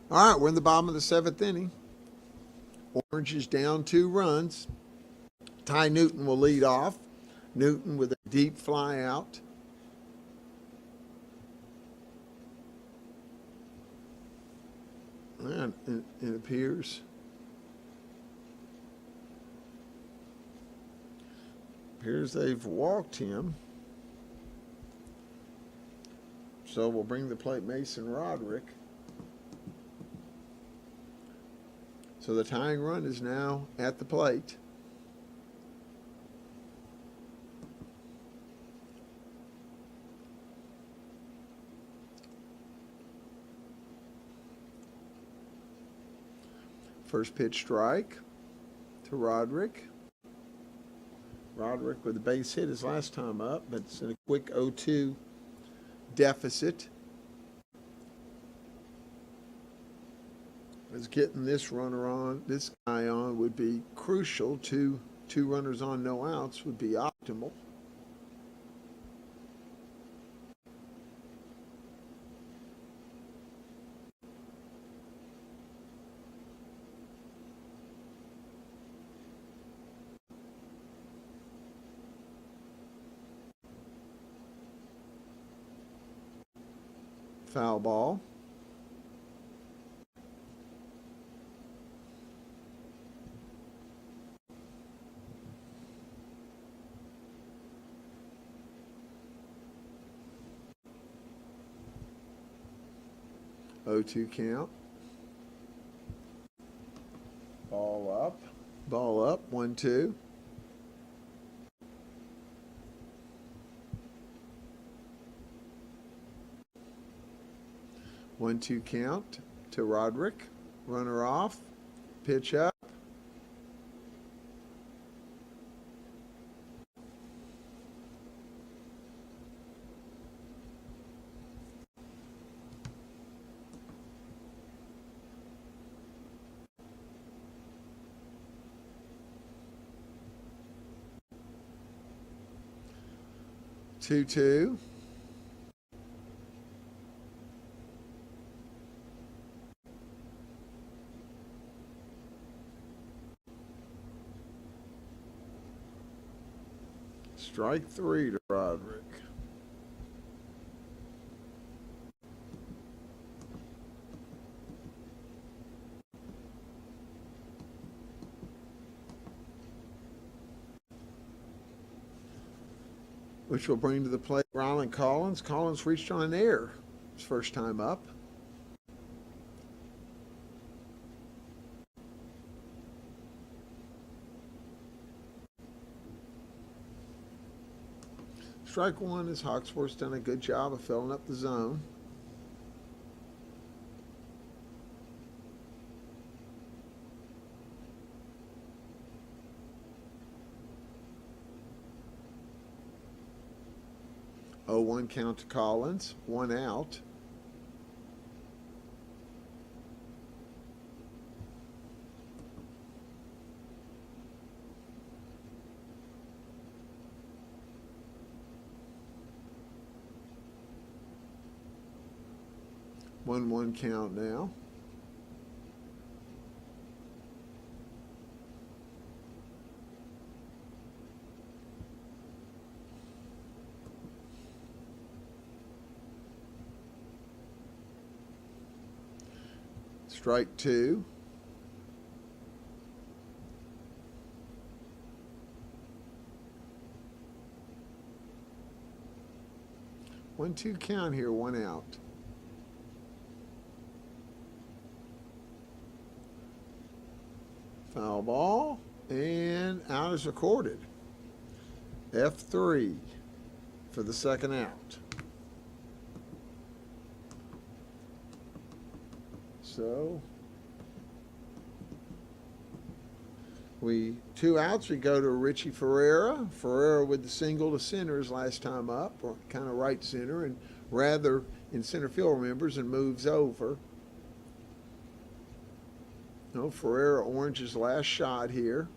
All right, we're in the bottom of the seventh inning. Orange is down 2 runs. Ty Newton will lead off. Newton with a deep fly out. And it appears Here's they've walked him. So we'll bring the plate Mason Roderick. So the tying run is now at the plate. First pitch strike to Roderick. Roderick with a base hit his last time up, but it's in a quick 0-2 deficit. As getting this runner on, this guy on would be crucial. Two runners on, no outs would be optimal. Foul ball. Oh, 2 count. Ball up. Ball up. 1-2. One-two count to Roderick. Runner off. Pitch up. Two-two. Strike 3 to Roderick. Which will bring to the plate Ryland Collins. Collins reached on an error his first time up. Strike 1 is Hawksworth's done a good job of filling up the zone. Oh, 1 count to Collins, 1 out. One count now. Strike 2. One-two count here, 1 out. Foul ball, and out is recorded. F3 for the second out. So, 2 outs, we go to Richie Ferreira. Ferreira with the single to center his last time up, or kind of right center, and rather in center field, remembers, and moves over. No, Ferreira Orange's last shot here.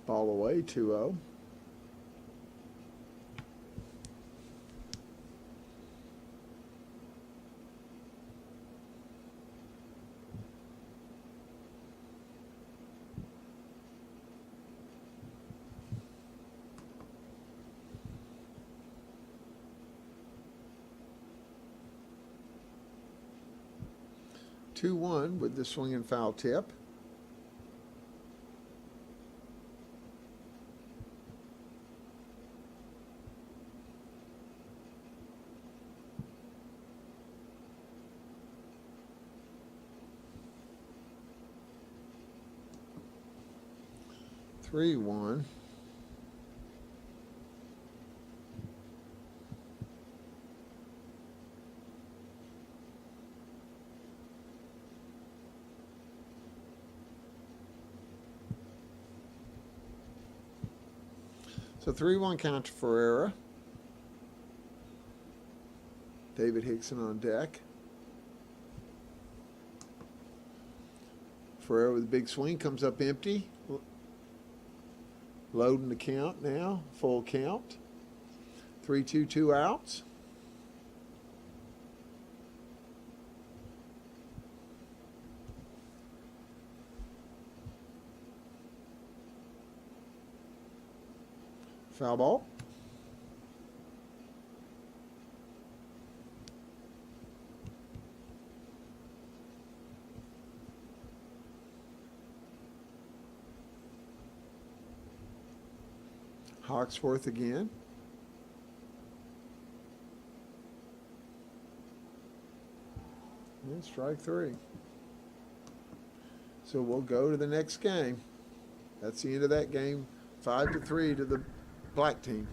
Ball away, 2-0. 2-1 with the swinging foul tip. Three one. So 3-1 count to Ferreira. David Hickson on deck. Ferreira with a big swing, comes up empty. Loading the count now, full count. 3-2, 2 outs. Foul ball. Hawksworth again. And strike three. So we'll go to the next game. That's the end of that game. 5-3 to the black team.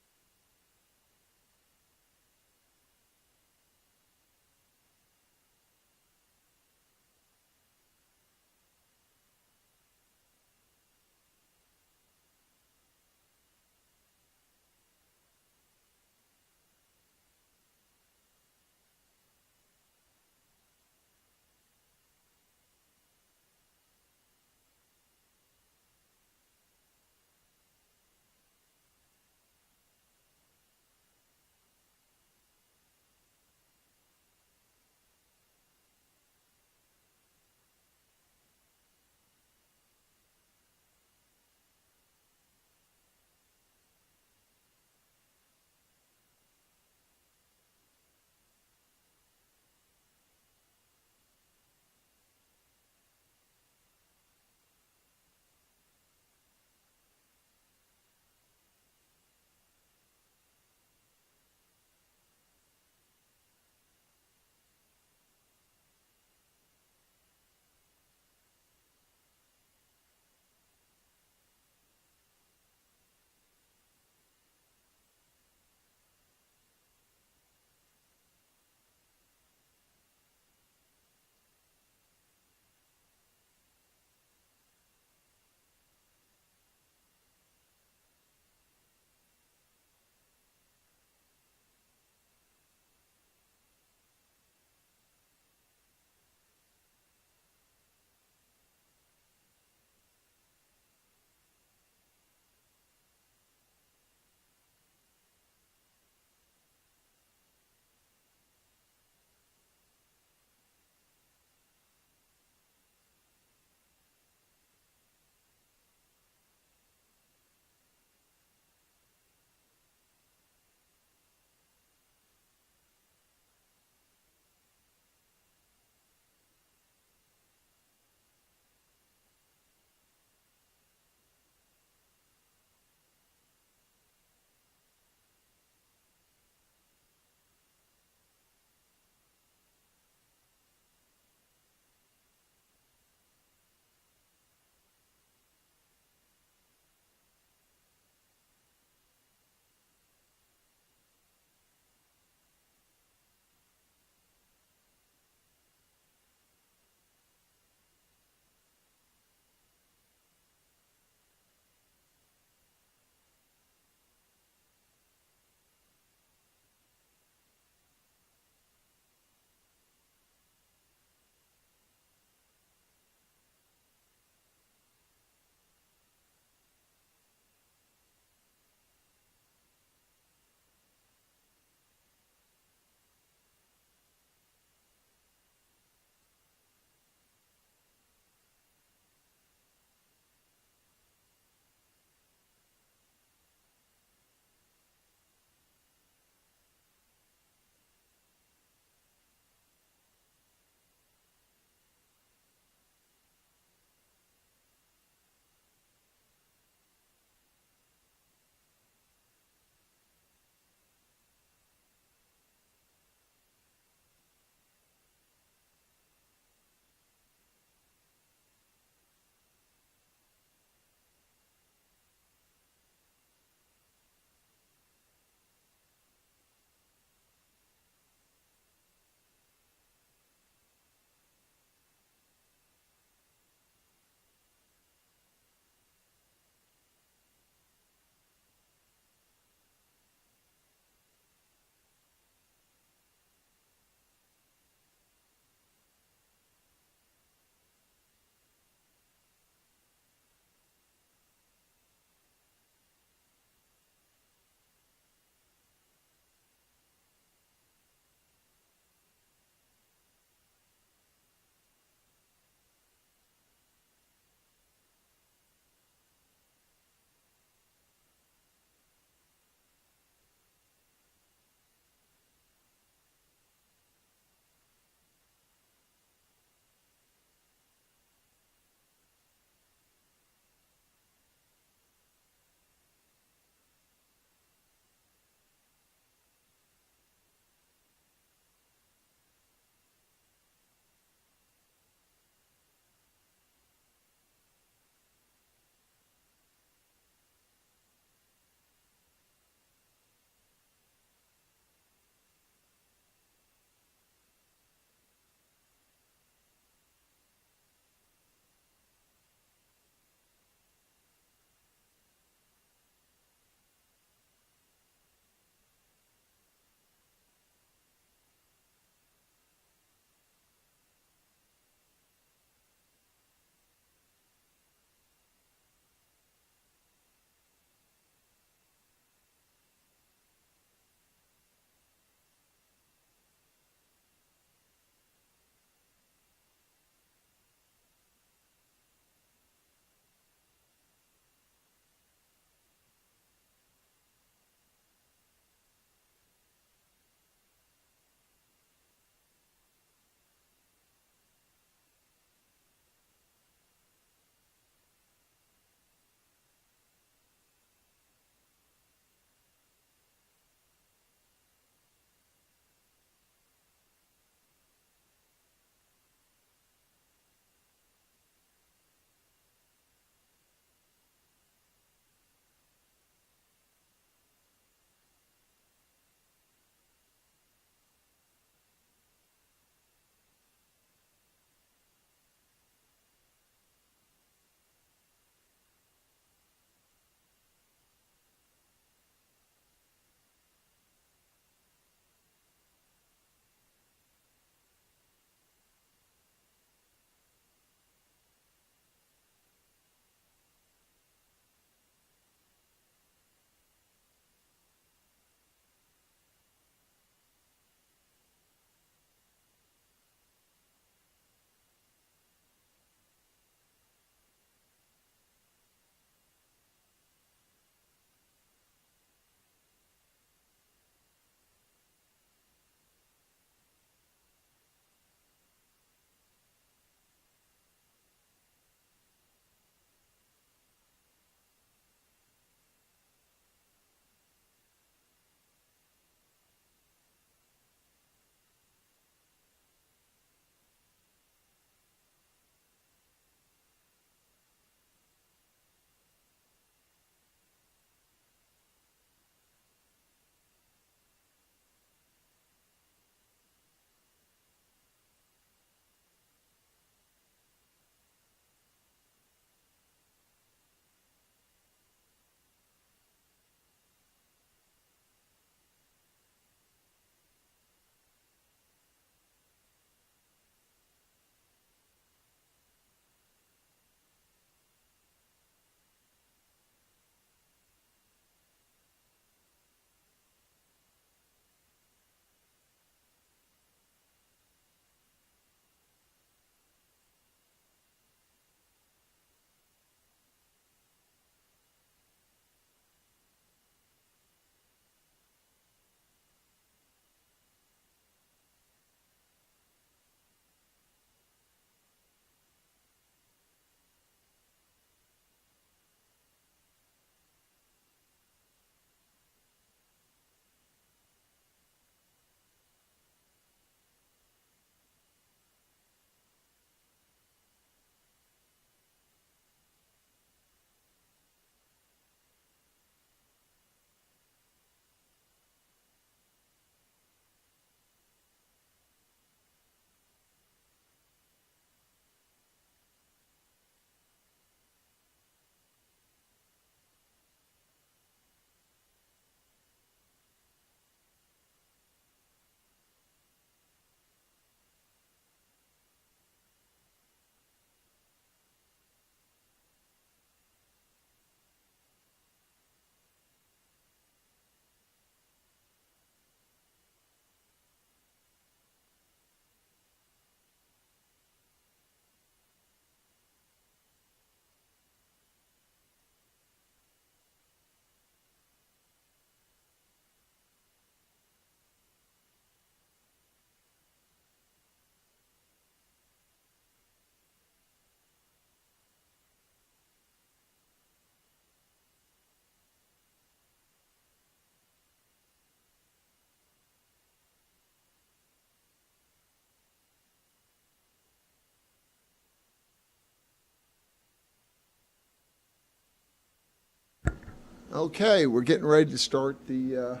Okay, we're getting ready to start the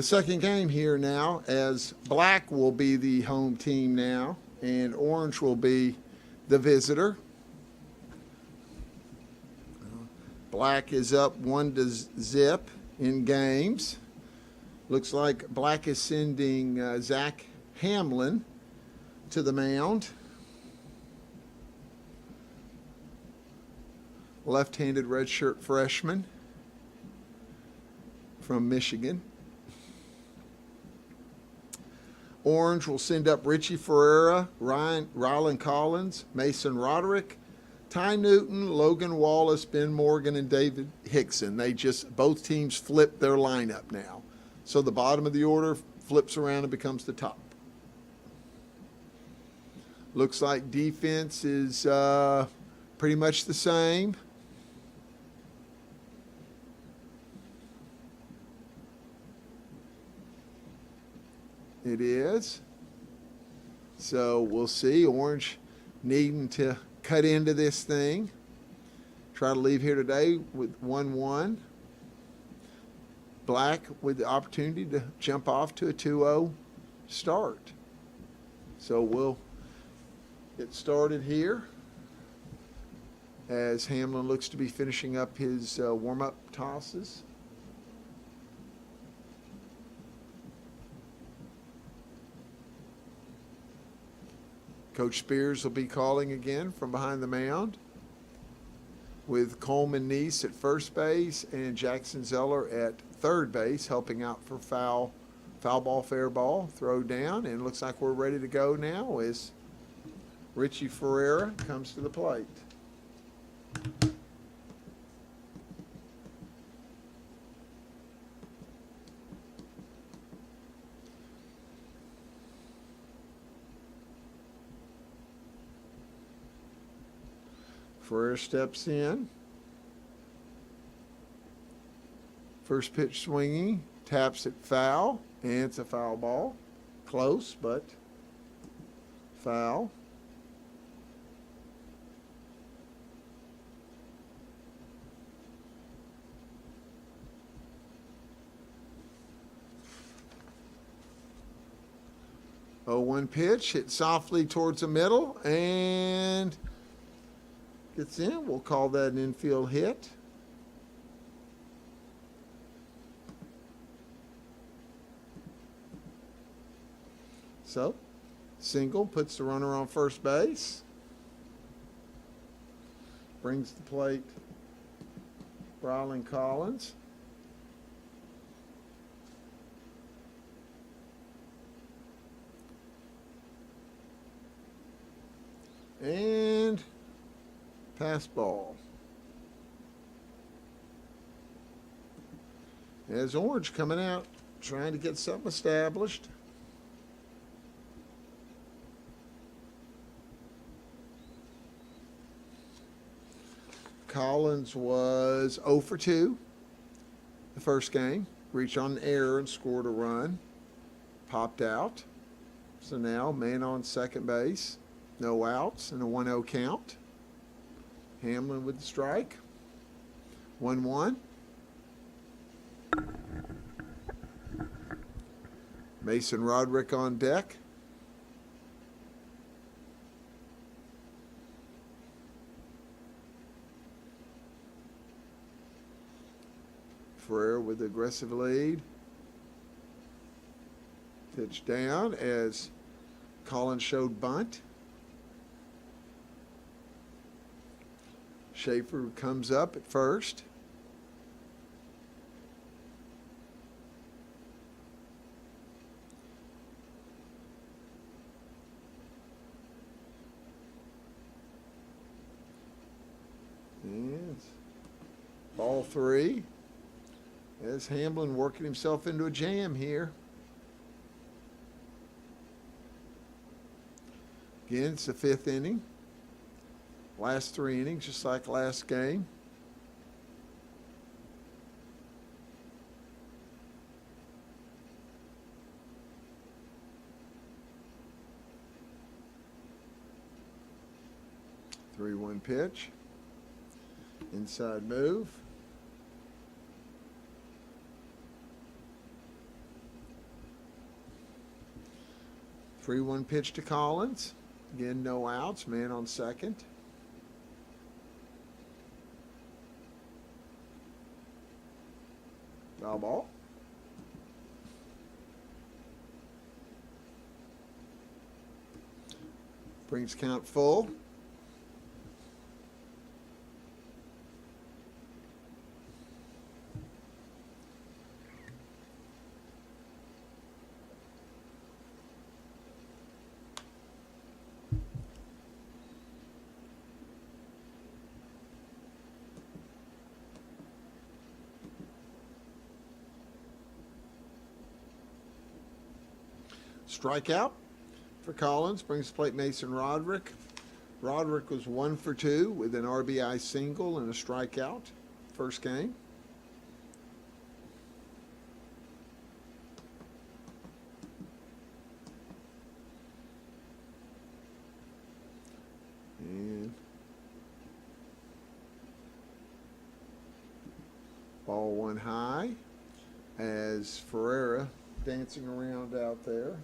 second game here now, as black will be the home team now, and orange will be the visitor. Black is up 1-0 in games. Looks like black is sending Zach Hamlin to the mound. Left-handed redshirt freshman from Michigan. Orange will send up Richie Ferreira, Rylan Collins, Mason Roderick, Ty Newton, Logan Wallace, Ben Morgan, and David Hickson. Both teams flip their lineup now. So the bottom of the order flips around and becomes the top. Looks like defense is pretty much the same. It is. So we'll see. Orange needing to cut into this thing. Try to leave here today with 1-1. Black with the opportunity to jump off to a 2-0 start. So we'll get started here as Hamlin looks to be finishing up his warm-up tosses. Coach Spears will be calling again from behind the mound, with Coleman Neese at first base and Jackson Zeller at third base, helping out for foul ball, fair ball, throw down. And it looks like we're ready to go now as Richie Ferreira comes to the plate. Ferreira steps in. First pitch swinging, taps it foul, and it's a foul ball. Close, but foul. Oh, 1 pitch, hit softly towards the middle, and gets in. We'll call that an infield hit. So, single puts the runner on first base. Brings to the plate Rylan Collins. And pass ball. As Orange coming out, trying to get something established. Collins was 0 for 2 the first game. Reached on an error and scored a run. Popped out. So now man on second base. No outs and a 1-0 count. Hamlin with the strike. 1-1. Mason Roderick on deck. Ferrer with the aggressive lead. Pitch down as Collins showed bunt. Schaefer comes up at first. And ball 3. As Hamlin working himself into a jam here. Again, it's the 5th inning. Last 3 innings, just like last game. Three-one pitch. Inside move. 3-1 pitch to Collins. Again, no outs, man on second. Foul ball. Brings count full. Strikeout for Collins brings to plate Mason Roderick. Roderick was 1 for 2 with an RBI single and a strikeout first game. And ball one high as Ferreira dancing around out there.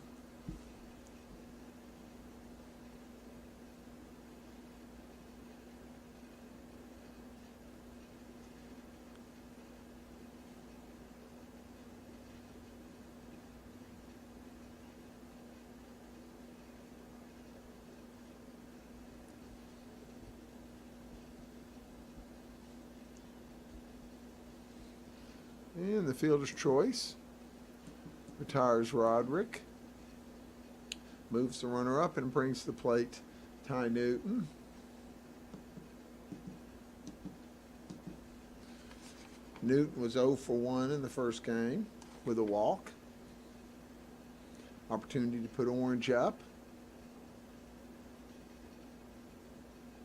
And the fielder's choice. Retires Roderick. Moves the runner up and brings to the plate Ty Newton. Newton was 0 for 1 in the first game with a walk. Opportunity to put Orange up.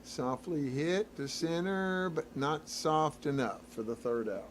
Softly hit to center, but not soft enough for the third out.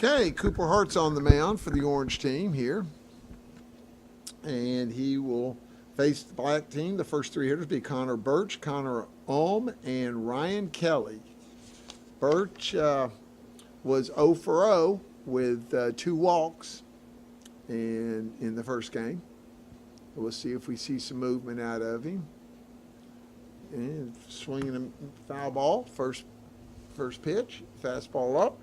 Okay, Cooper Hart's on the mound for the Orange team here. And he will face the Black team. The first three hitters be Connor Birch, Connor Ohm, and Ryan Kelly. Birch was 0 for 0 with 2 walks in the first game. We'll see if we see some movement out of him. And swinging a foul ball, first pitch, fastball up.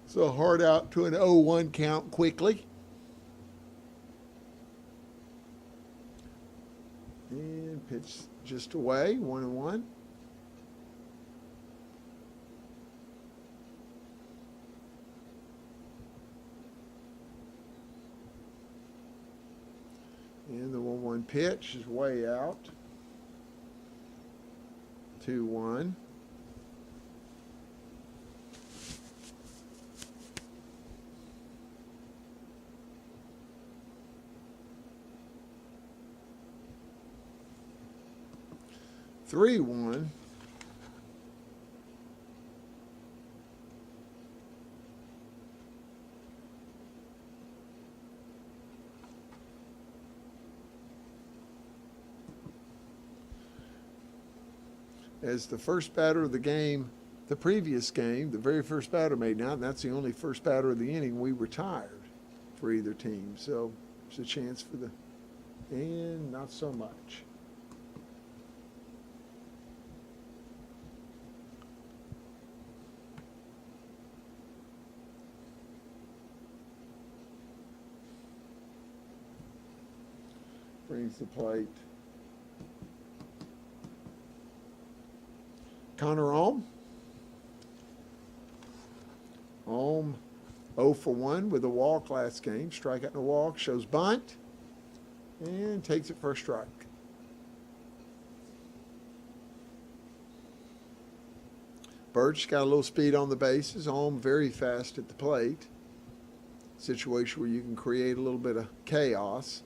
So Hart out to an 0-1 count quickly. And pitch just away, 1-1. And the 1-1 pitch is way out. 2-1. 3-1. As the first batter of the game, the previous game, the very first batter made out, and that's the only first batter of the inning, we retired for either team. So there's a chance for the, and not so much. Brings the plate Connor Ohm. Ohm 0 for 1 with a walk last game. Strikeout and a walk. Shows bunt. And takes it for a strike. Birch got a little speed on the bases. Ohm very fast at the plate. Situation where you can create a little bit of chaos.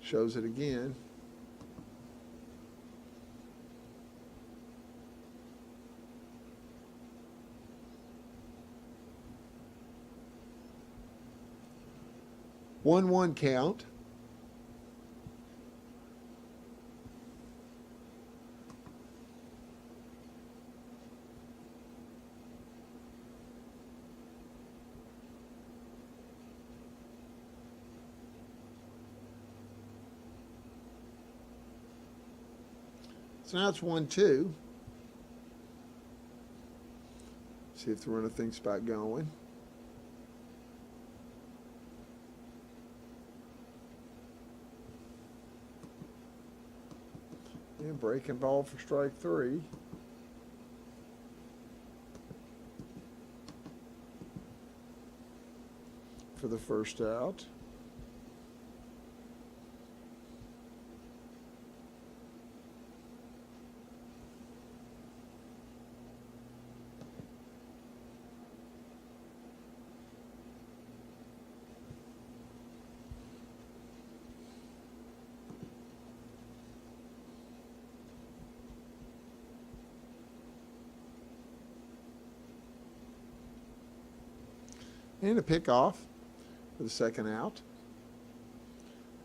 Shows it again. One count. So now it's 1-2. See if the runner thinks about going. And breaking ball for strike 3. For the first out. And a pickoff for the second out.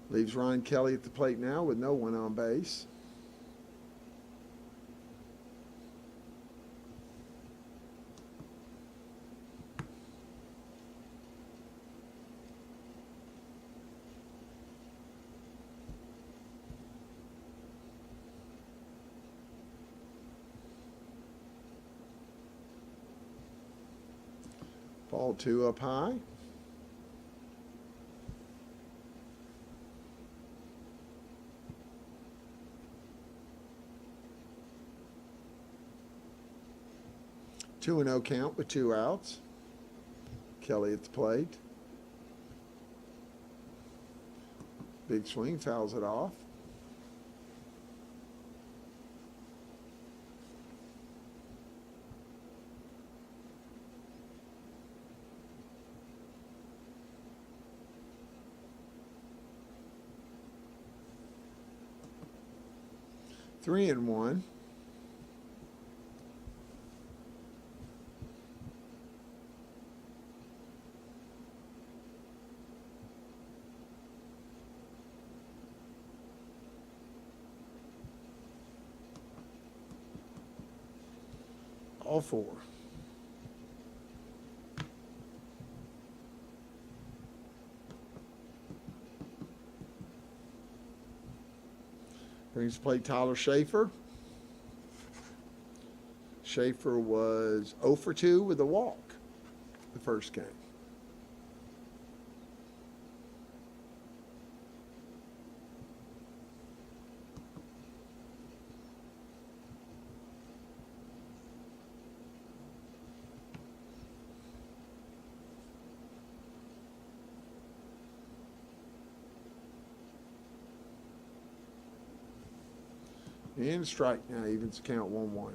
Leaves Ryan Kelly at the plate now with no one on base. Ball 2 up high. Two and 0 count with 2 outs. Kelly at the plate. Big swing, fouls it off. Three and 1. All 4. Brings to plate Tyler Schaefer. Schaefer was 0 for 2 with a walk the first game. And strike now, evens the count 1-1.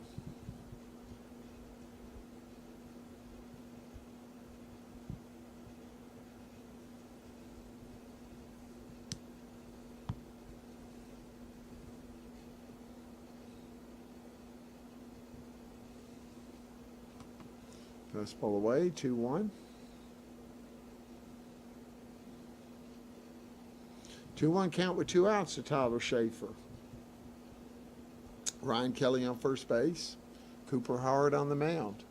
Fastball away, 2-1. 2-1 count with 2 outs to Tyler Schaefer. Ryan Kelly on first base. Cooper Howard on the mound.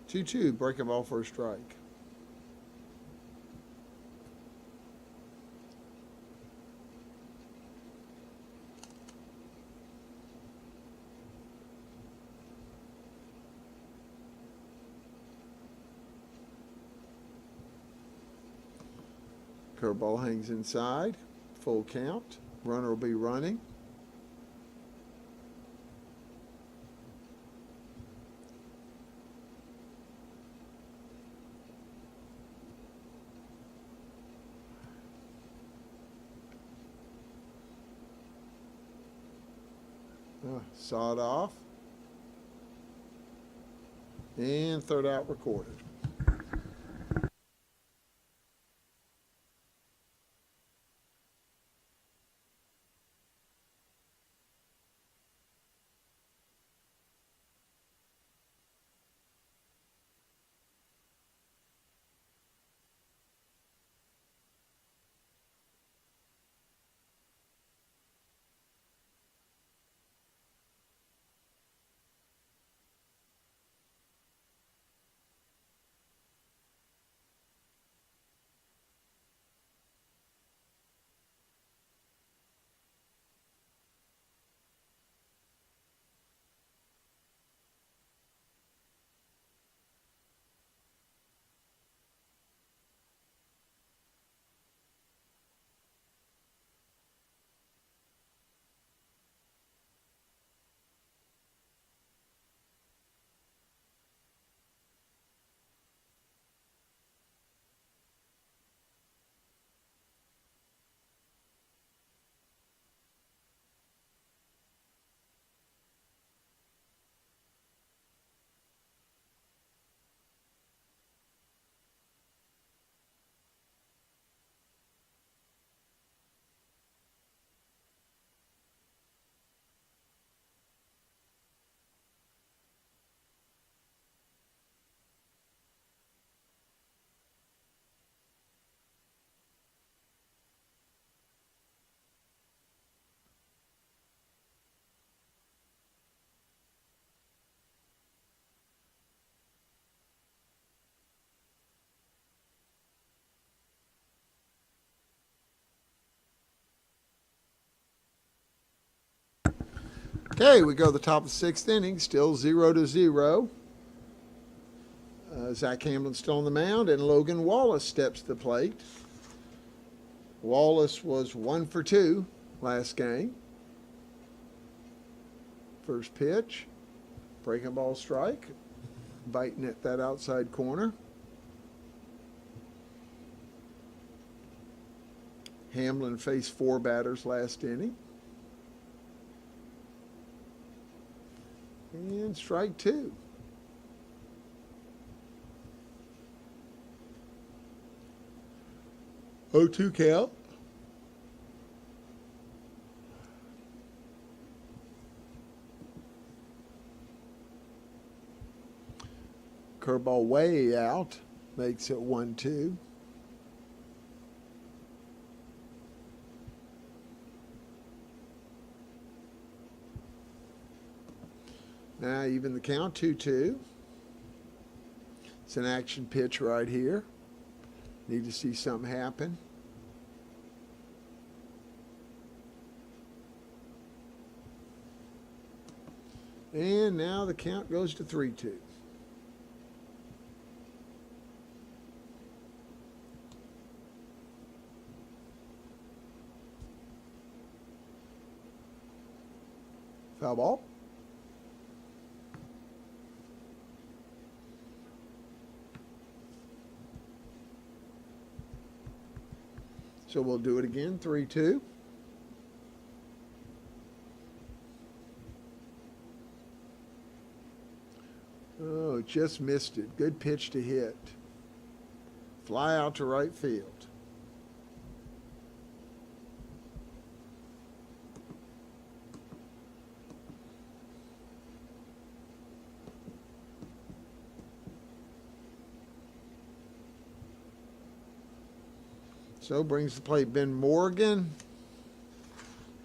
Two, breaking ball for a strike. Curveball hangs inside. Full count. Runner will be running. Sawed off. And third out recorded. Okay, we go to the top of the sixth inning, still 0-0. Zach Hamlin still on the mound, and Logan Wallace steps to the plate. Wallace was 1 for 2 last game. First pitch, breaking ball strike, biting at that outside corner. Hamlin faced 4 batters last inning. And strike 2. Oh, 2 count. Curveball way out, makes it 1-2. Now even the count, 2-2. It's an action pitch right here. Need to see something happen. And now the count goes to 3-2. Foul ball. So we'll do it again, 3-2. Oh, just missed it. Good pitch to hit. Fly out to right field. So brings the plate Ben Morgan.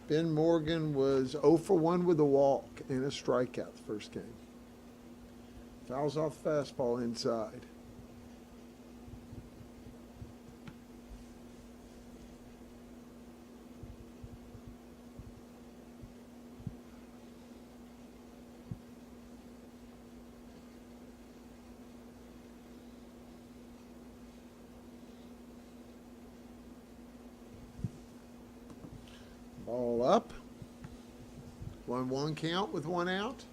Ben Morgan was 0 for 1 with a walk and a strikeout the first game. Fouls off the fastball inside. Ball up. 1-1 count with 1 out.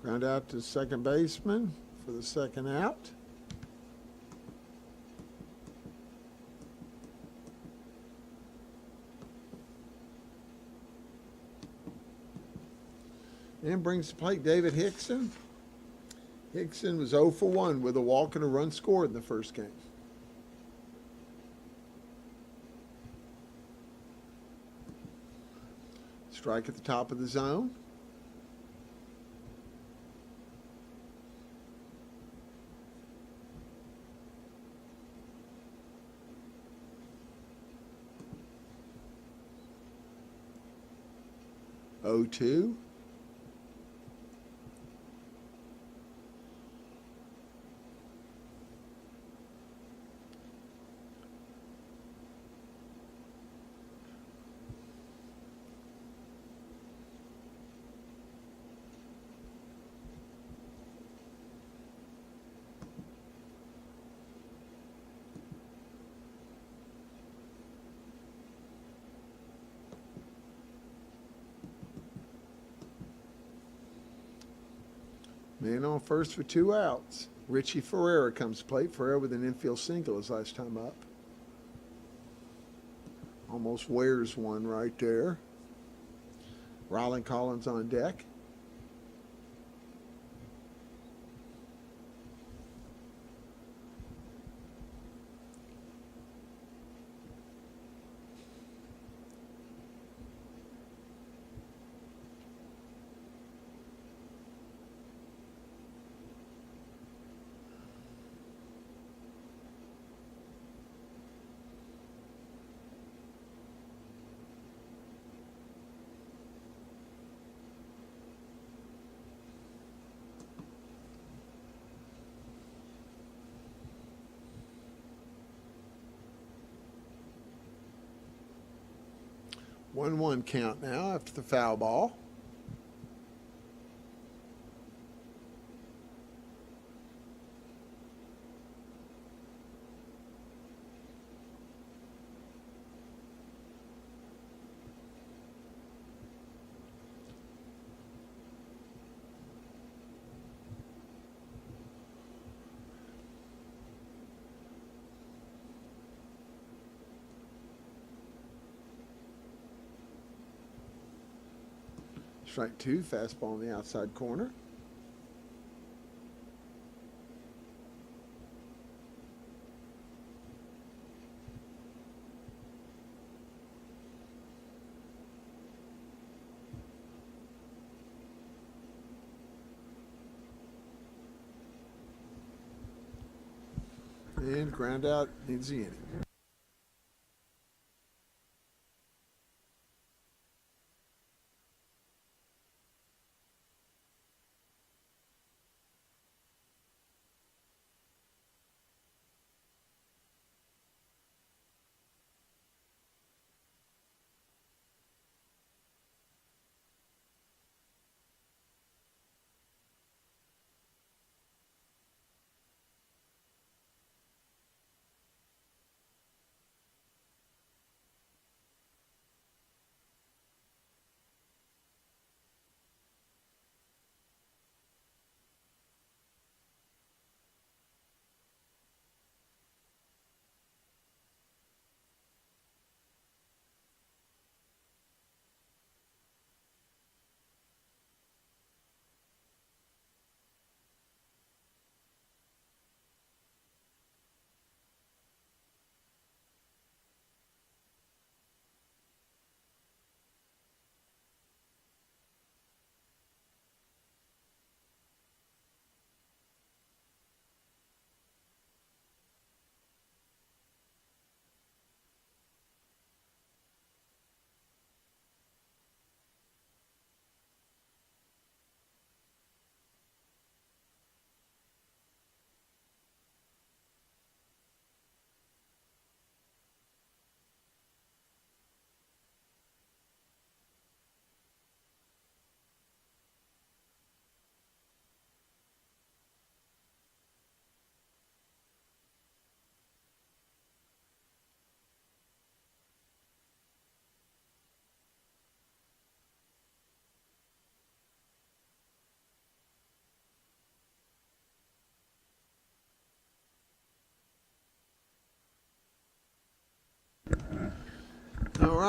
Ground out to second baseman for the second out. And brings the plate David Hickson. Hickson was 0 for 1 with a walk and a run scored in the first game. Strike at the top of the zone. Oh, 2. Man on first for 2 outs. Richie Ferreira comes to plate. Ferreira with an infield single his last time up. Almost wears one right there. Rylan Collins on deck. One count now after the foul ball. Strike 2, fastball on the outside corner. And ground out ends the inning.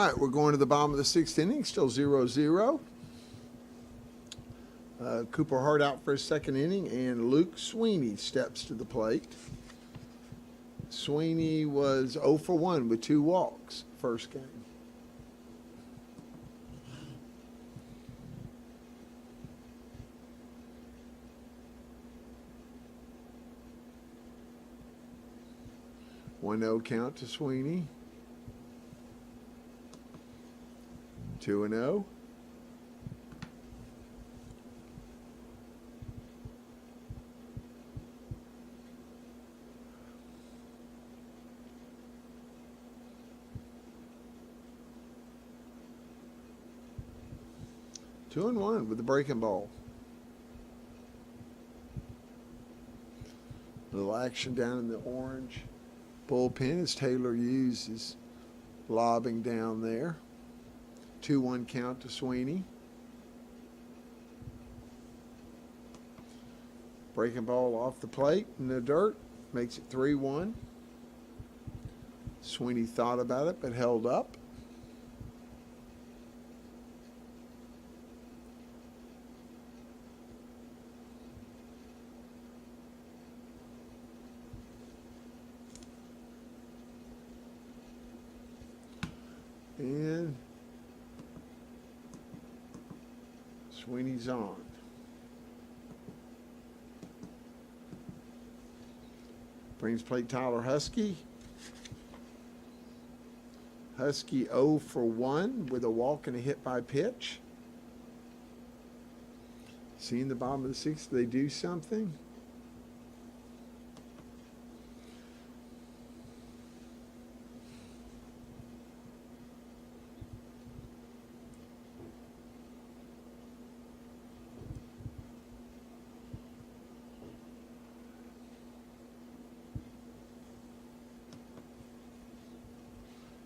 right, we're going to the bottom of the sixth inning, still 0-0. Cooper Hart out for his second inning, and Luke Sweeney steps to the plate. Sweeney was 0 for 1 with 2 walks first game. One 0 count to Sweeney. 2-0. Two and one with the breaking ball. A little action down in the orange bullpen as Taylor Hughes is lobbing down there. 2-1 count to Sweeney. Breaking ball off the plate in the dirt makes it 3-1. Sweeney thought about it but held up. And Sweeney's on. Brings plate Tyler Husky. Husky 0 for 1 with a walk and a hit by pitch. Seeing the bottom of the sixth, they do something.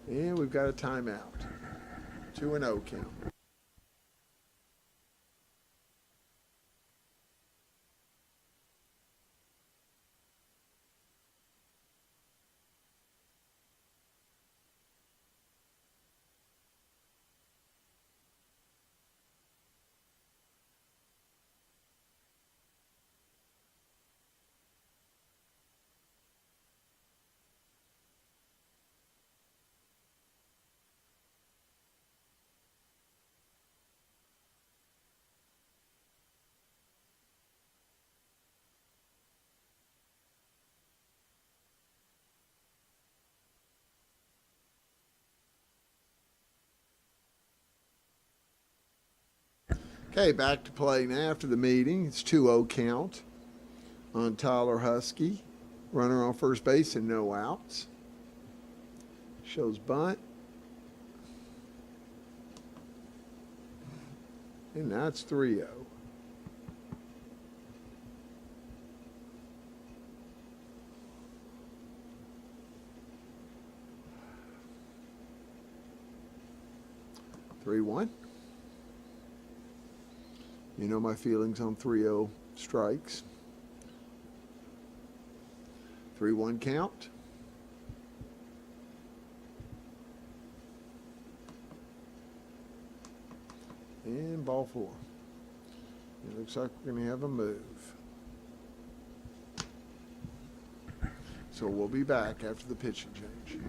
And we've got a timeout. 2-0 count. Okay, back to play now after the meeting. It's 2-0 count on Tyler Husky. Runner on first base and no outs. Shows bunt. And now it's 3-0. You know my feelings on 3-0 strikes. 3-1 count. And ball 4. It looks like we're going to have a move. So we'll be back after the pitching change.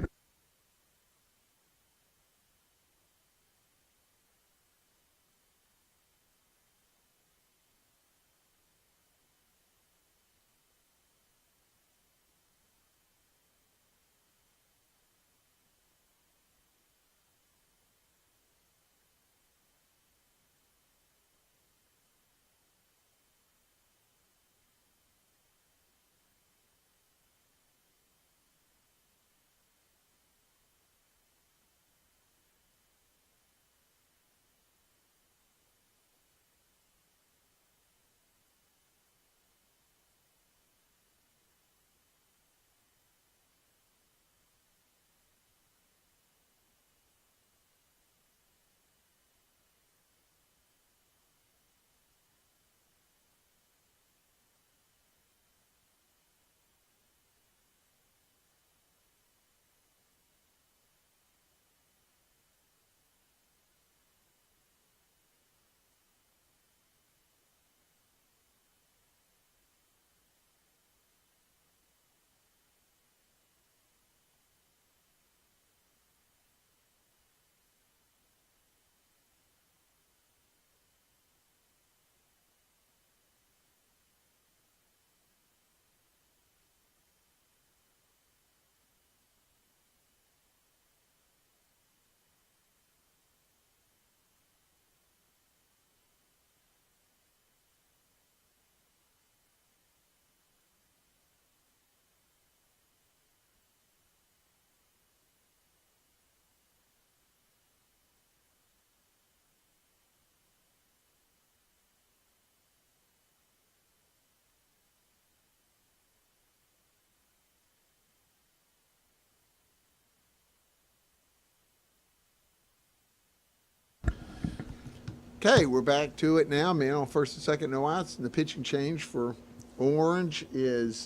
Okay, we're back to it now. Man on first and second, no outs. And the pitching change for Orange is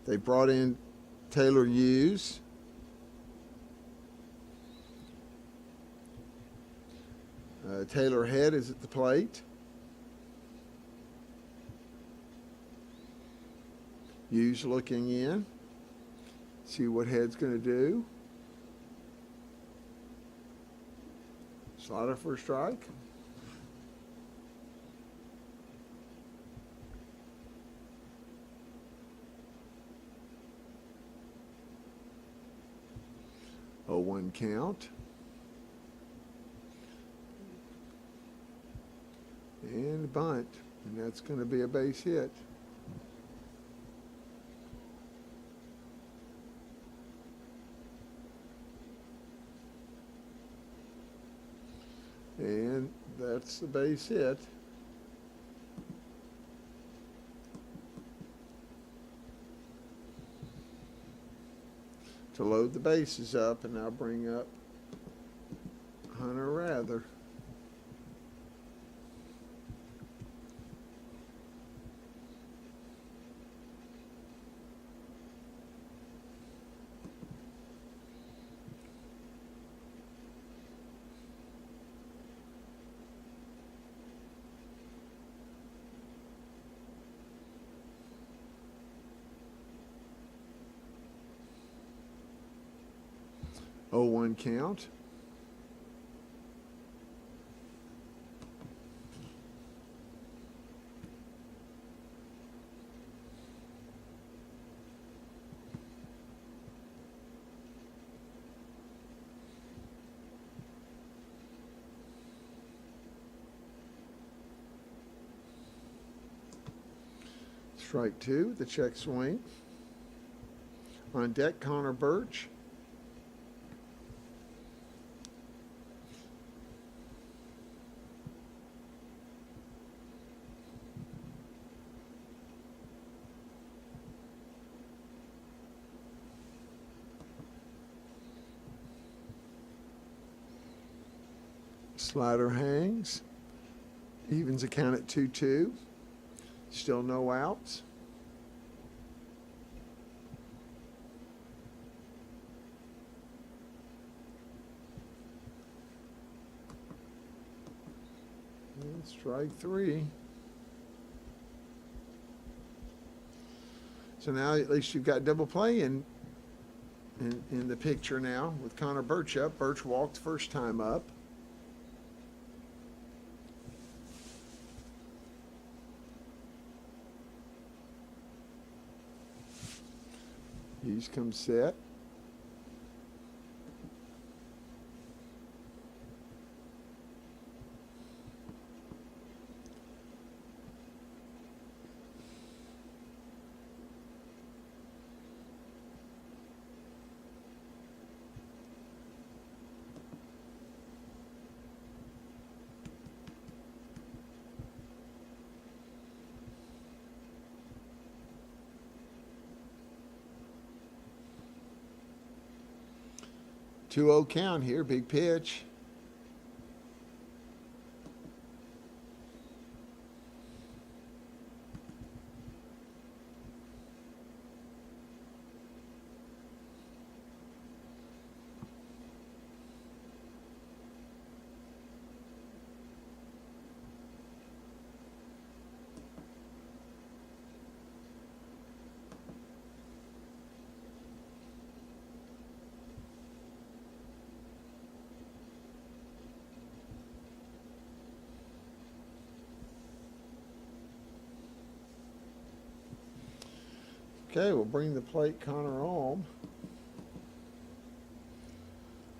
they brought in Taylor Hughes. Taylor Head is at the plate. Hughes looking in. See what Head's going to do. Slider for a strike. Oh, 1 count. And bunt. And that's going to be a base hit. And that's the base hit. To load the bases up, and now bring up Hunter Rather. Oh, 1 count. Strike 2, the check swing. On deck, Connor Birch. Slider hangs. Evens the count at 2-2. Still no outs. And strike 3. So now at least you've got double play in the picture now with Connor Birch up. Birch walked first time up. Hughes comes set. Two 2-0 count here, big pitch. Okay, we'll bring the plate Connor Ohm.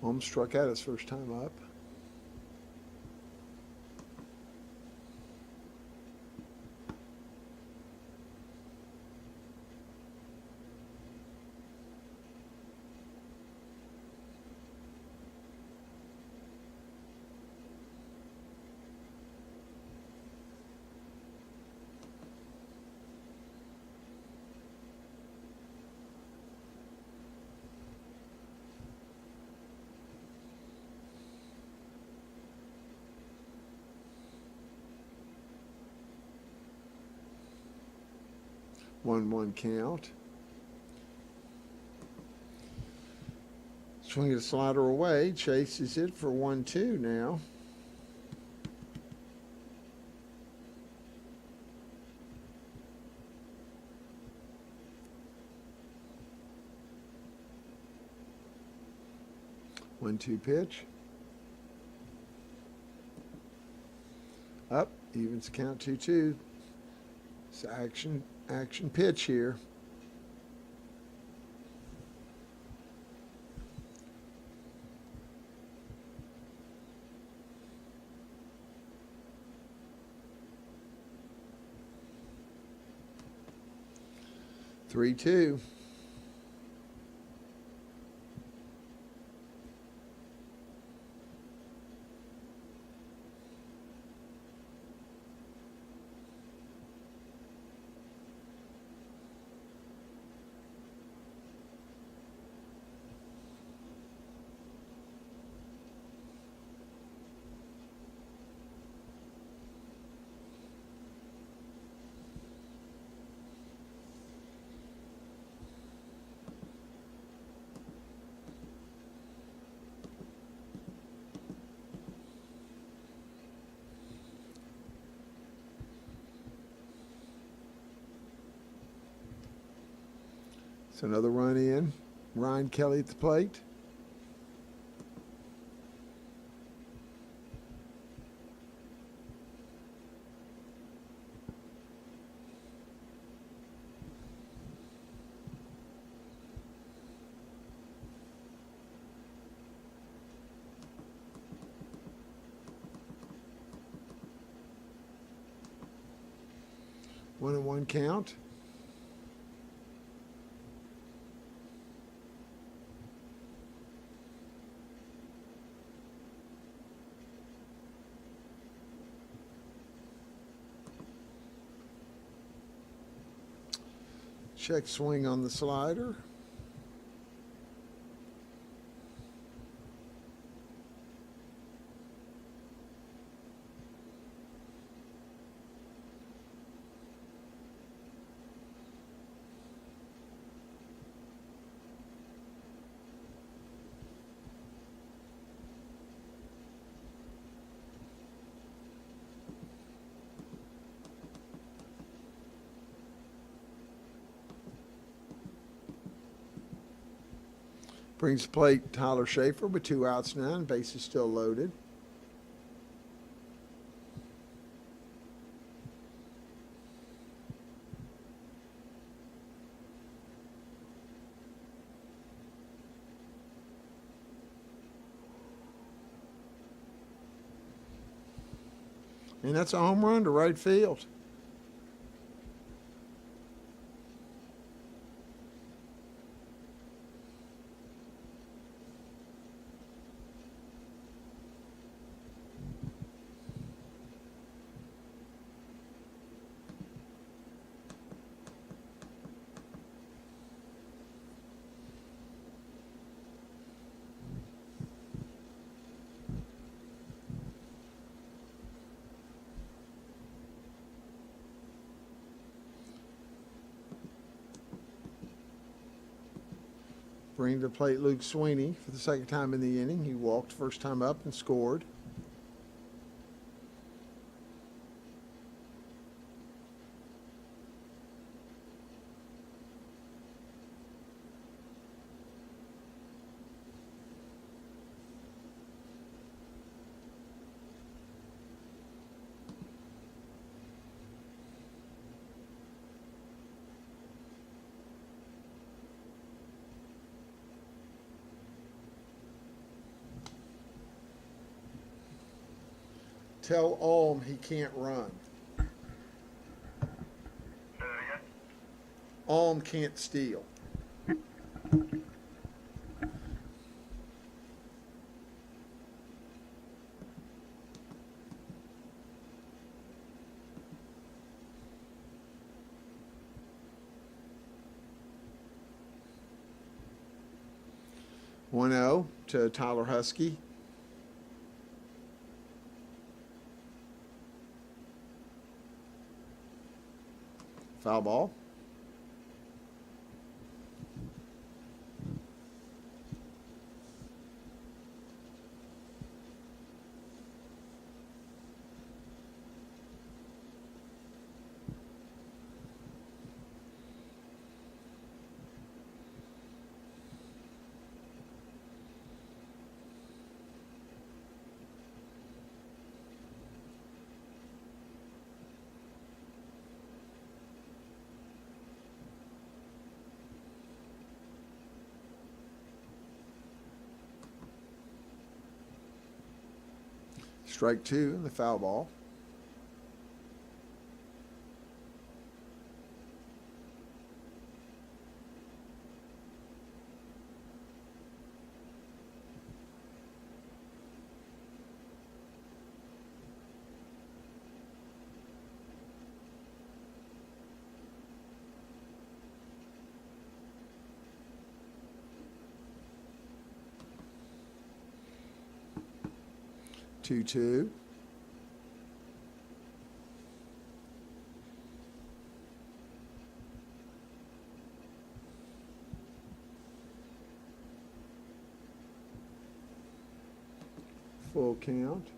Ohm struck out his first time up. 1-1 count. Swing the slider away, chases it for 1-2 now. One-two pitch. Up, evens count 2-2. It's action pitch here. Three, two. So another run in. Ryan Kelly at the plate. One and one count. Check swing on the slider. Brings the plate Tyler Schaefer with 2 outs now, base is still loaded. And that's a home run to right field. Bring to the plate Luke Sweeney for the second time in the inning. He walked first time up and scored. Tell Alm he can't run. Alm can't steal. One 0 to Tyler Husky. Foul ball. Strike two and the foul ball. Two two. Full count.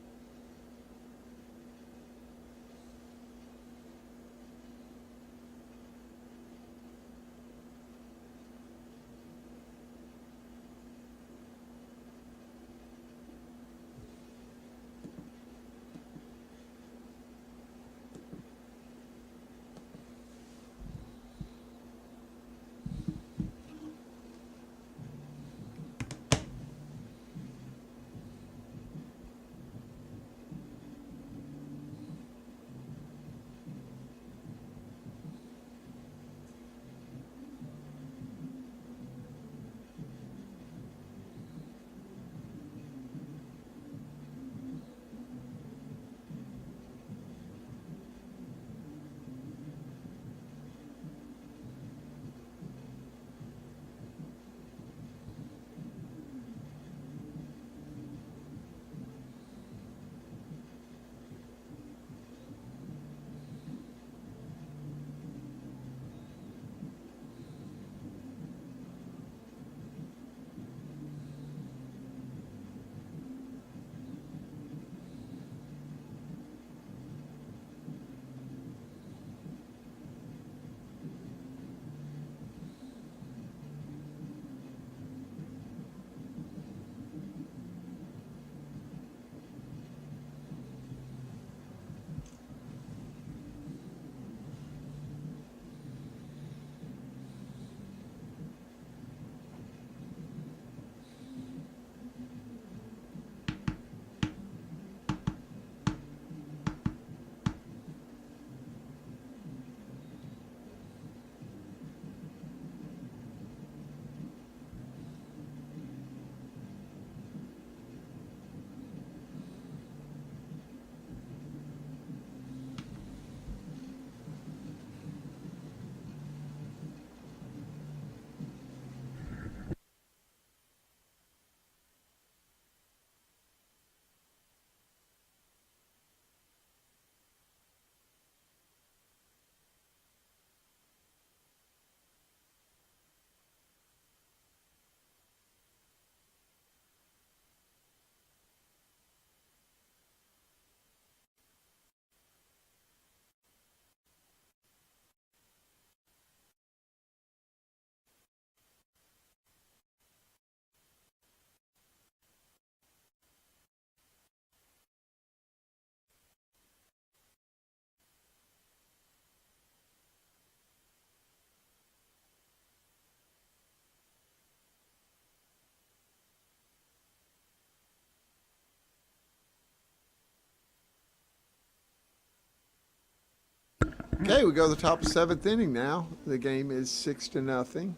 Okay, we go to the top of the seventh inning now. The game is 6-0,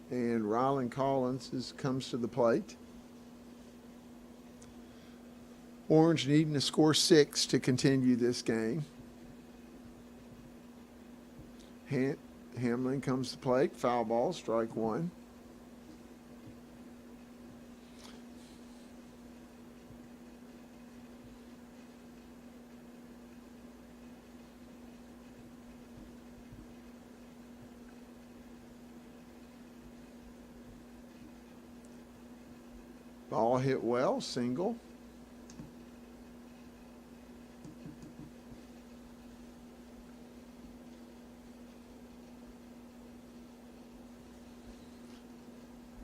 and Rylan Collins comes to the plate. Orange needing to score 6 to continue this game. Hamlin comes to plate. Foul ball, strike one. Ball hit well, single.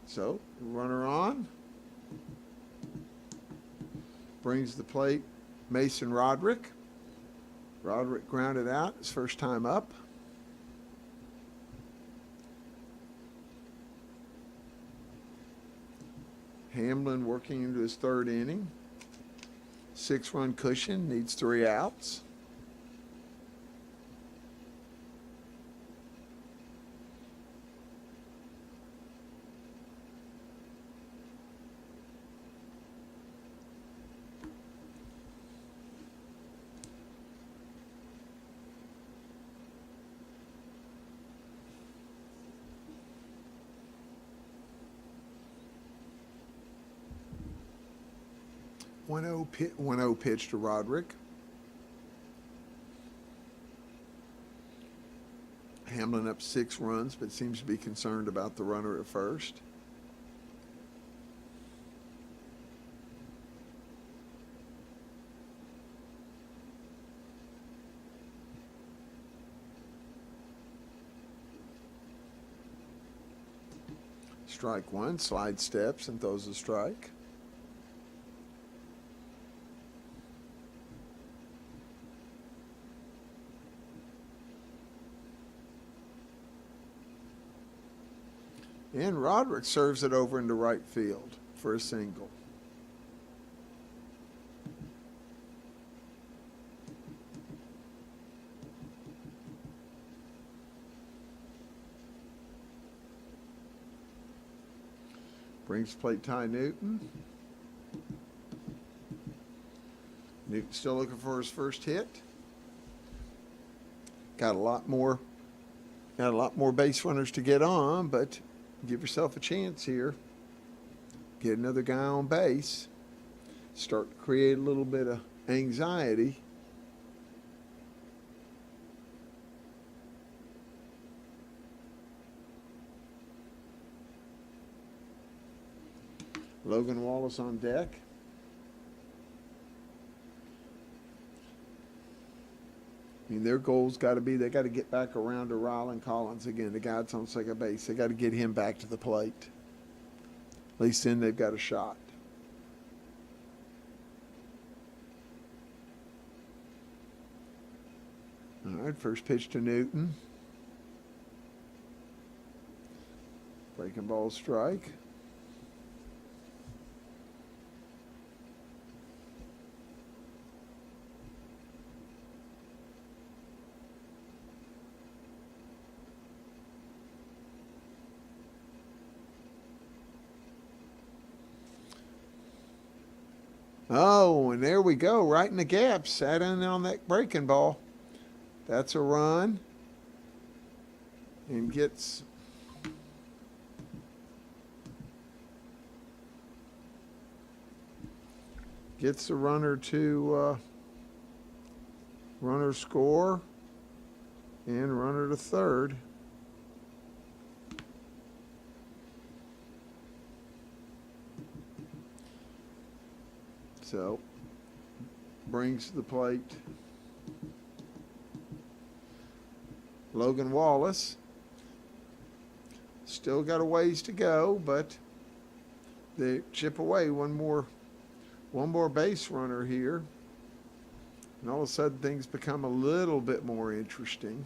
So, runner on. Brings the plate Mason Roderick. Roderick grounded out his first time up. Hamlin working into his third inning. 6-run cushion, needs 3 outs. One zero pitch to Roderick. Hamlin up 6 runs, but seems to be concerned about the runner at first. Strike 1, slide steps and throws a strike. And Roderick serves it over into right field for a single. Brings plate Ty Newton. Newton still looking for his first hit. Got a lot more base runners to get on, but give yourself a chance here. Get another guy on base. Start to create a little bit of anxiety. Logan Wallace on deck. I mean, their goal's got to be they got to get back around to Rylan Collins again, the guy that's on second base. They got to get him back to the plate. At least then they've got a shot. All right, first pitch to Newton. Breaking ball strike. Oh, and there we go, right in the gap, sat in on that breaking ball. That's a run. And gets the runner to runner score and runner to third. So, brings to the plate Logan Wallace. Still got a ways to go, but they chip away one more base runner here. And all of a sudden things become a little bit more interesting.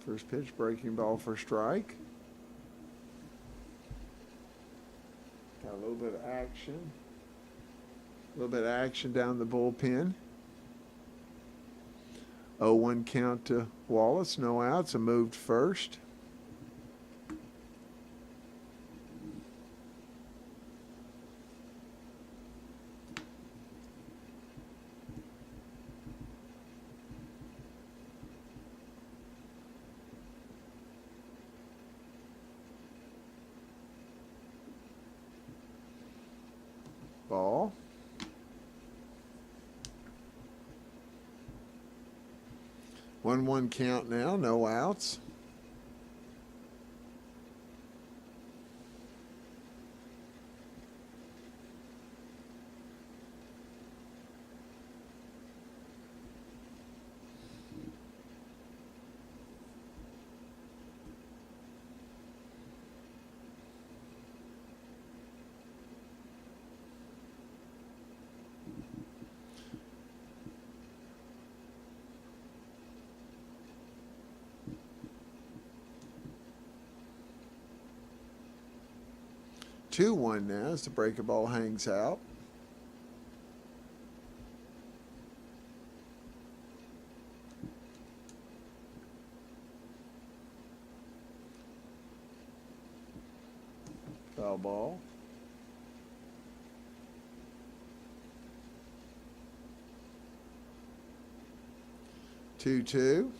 First pitch, breaking ball for strike. Got a little bit of action. A little bit of action down the bullpen. 0-1 count to Wallace, no outs, a moved first. Ball. One count now, no outs. 2-1 now as the breaker ball hangs out. Foul ball. Two.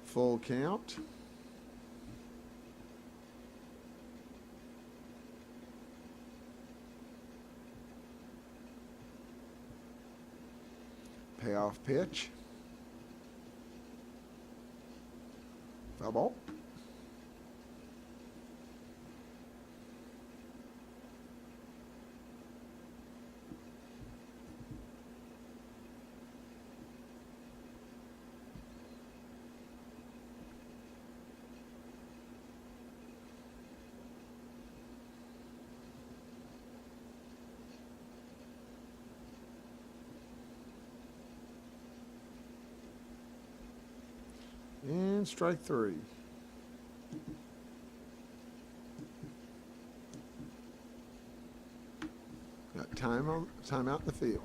Full count. Payoff pitch. Foul ball. And strike 3. Got time out in the field.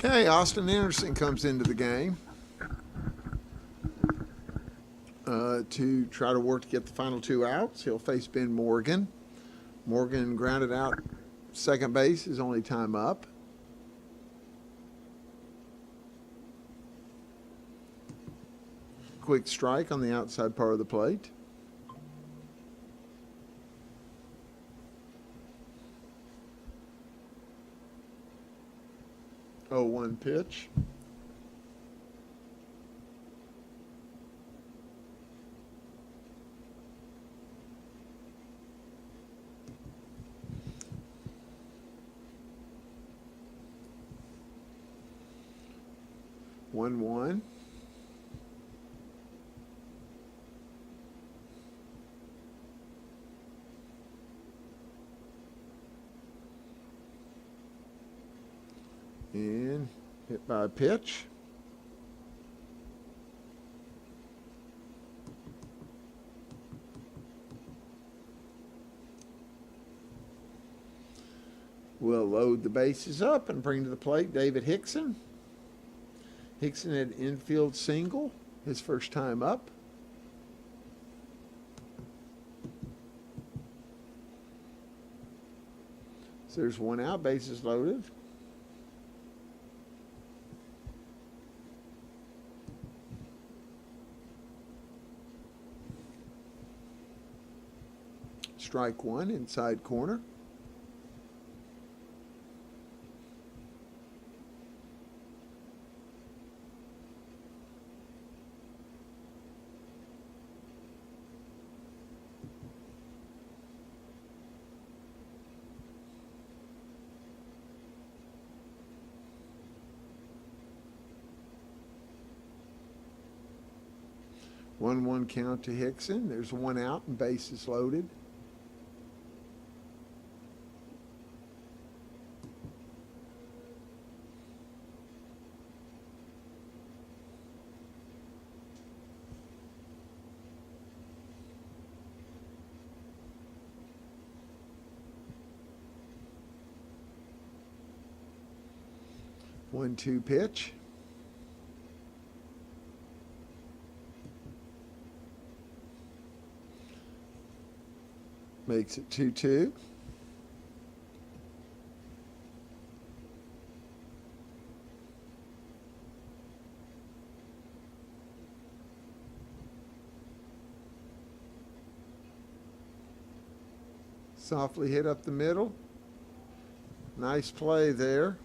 Okay, Austin Anderson comes into the game to try to work to get the final 2 outs. He'll face Ben Morgan. Morgan grounded out second base, his only time up. Quick strike on the outside part of the plate. 0-1 pitch. 1-1. And hit by a pitch. We'll load the bases up and bring to the plate David Hickson. Hickson had infield single, his first time up. So there's one out, bases loaded. Strike one, inside corner. One count to Hickson. There's one out and bases loaded. One-two pitch. Makes it 2-2. Softly hit up the middle. Nice play there.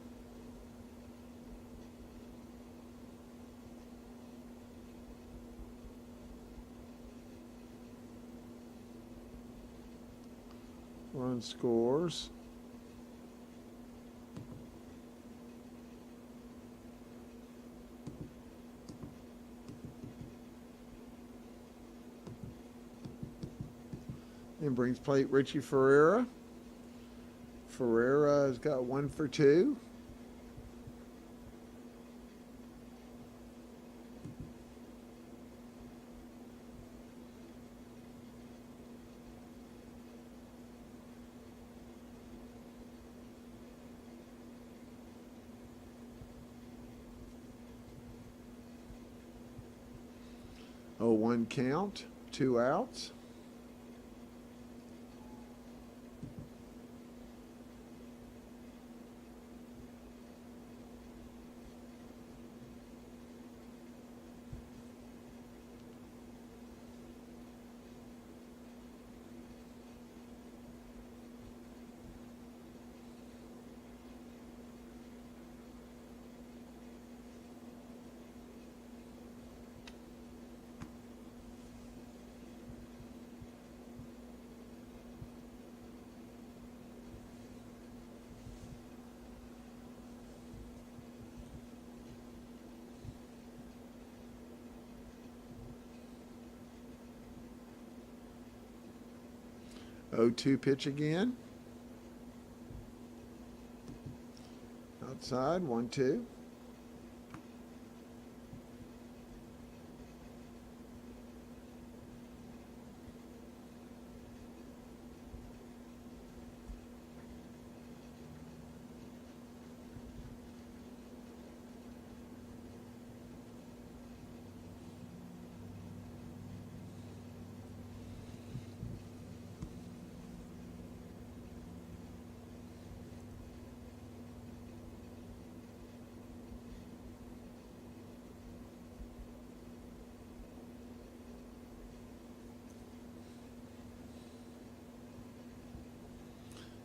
Run scores. And brings plate Richie Ferreira. Ferreira has got 1 for 2. Oh, one count, 2 outs. Oh, 2 pitch again. Outside, 1-2.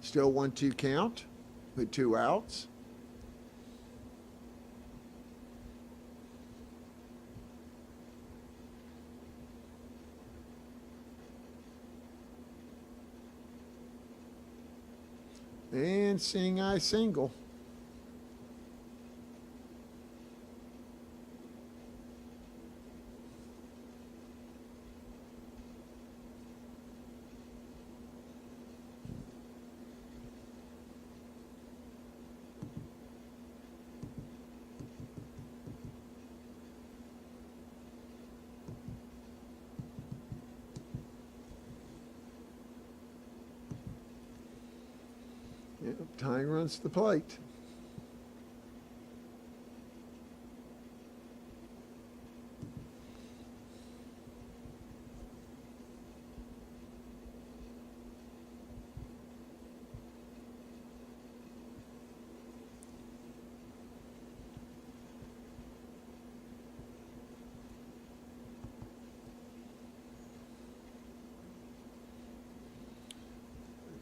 Still 1-2 count with 2 outs. And seeing eye single. Tying runs to the plate.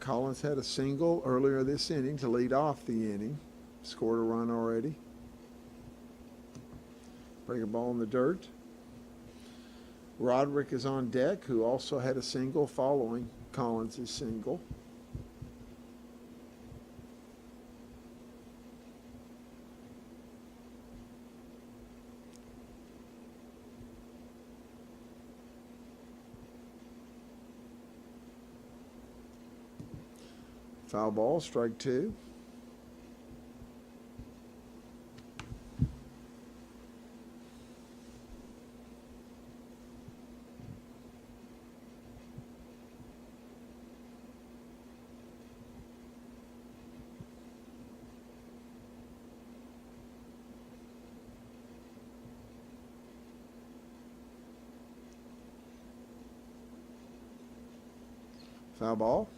Collins had a single earlier this inning to lead off the inning. Scored a run already. Breaking ball in the dirt. Roderick is on deck, who also had a single following Collins' single. Foul ball, strike two. Foul ball.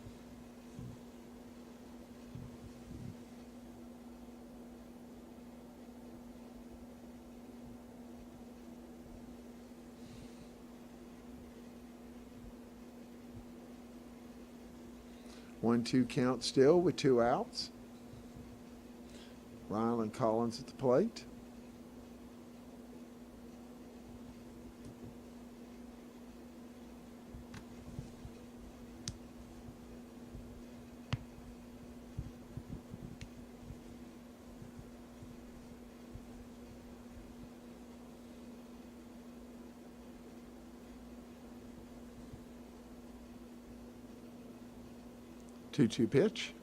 One-two count still with two outs. Ryland Collins at the plate. Two-two pitch.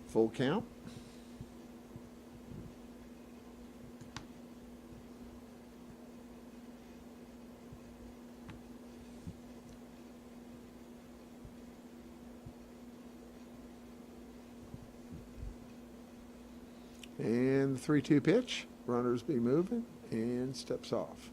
Full count. And the 3-2 pitch. Runners be moving and steps off.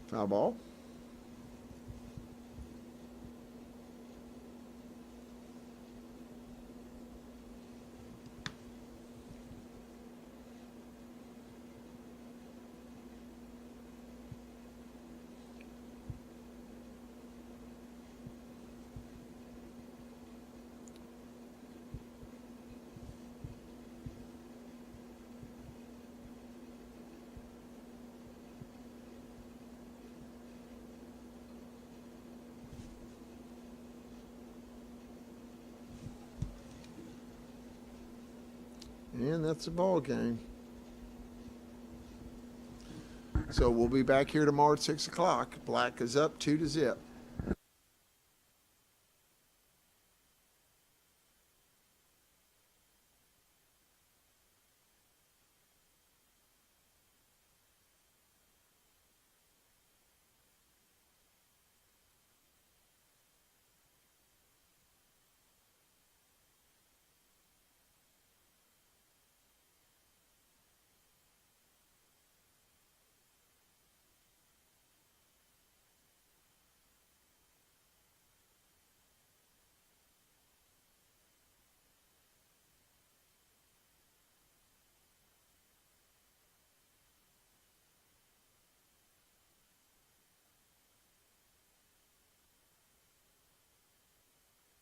Foul ball. And that's the ball game. So we'll be back here tomorrow at 6 o'clock. Black is up 2-0.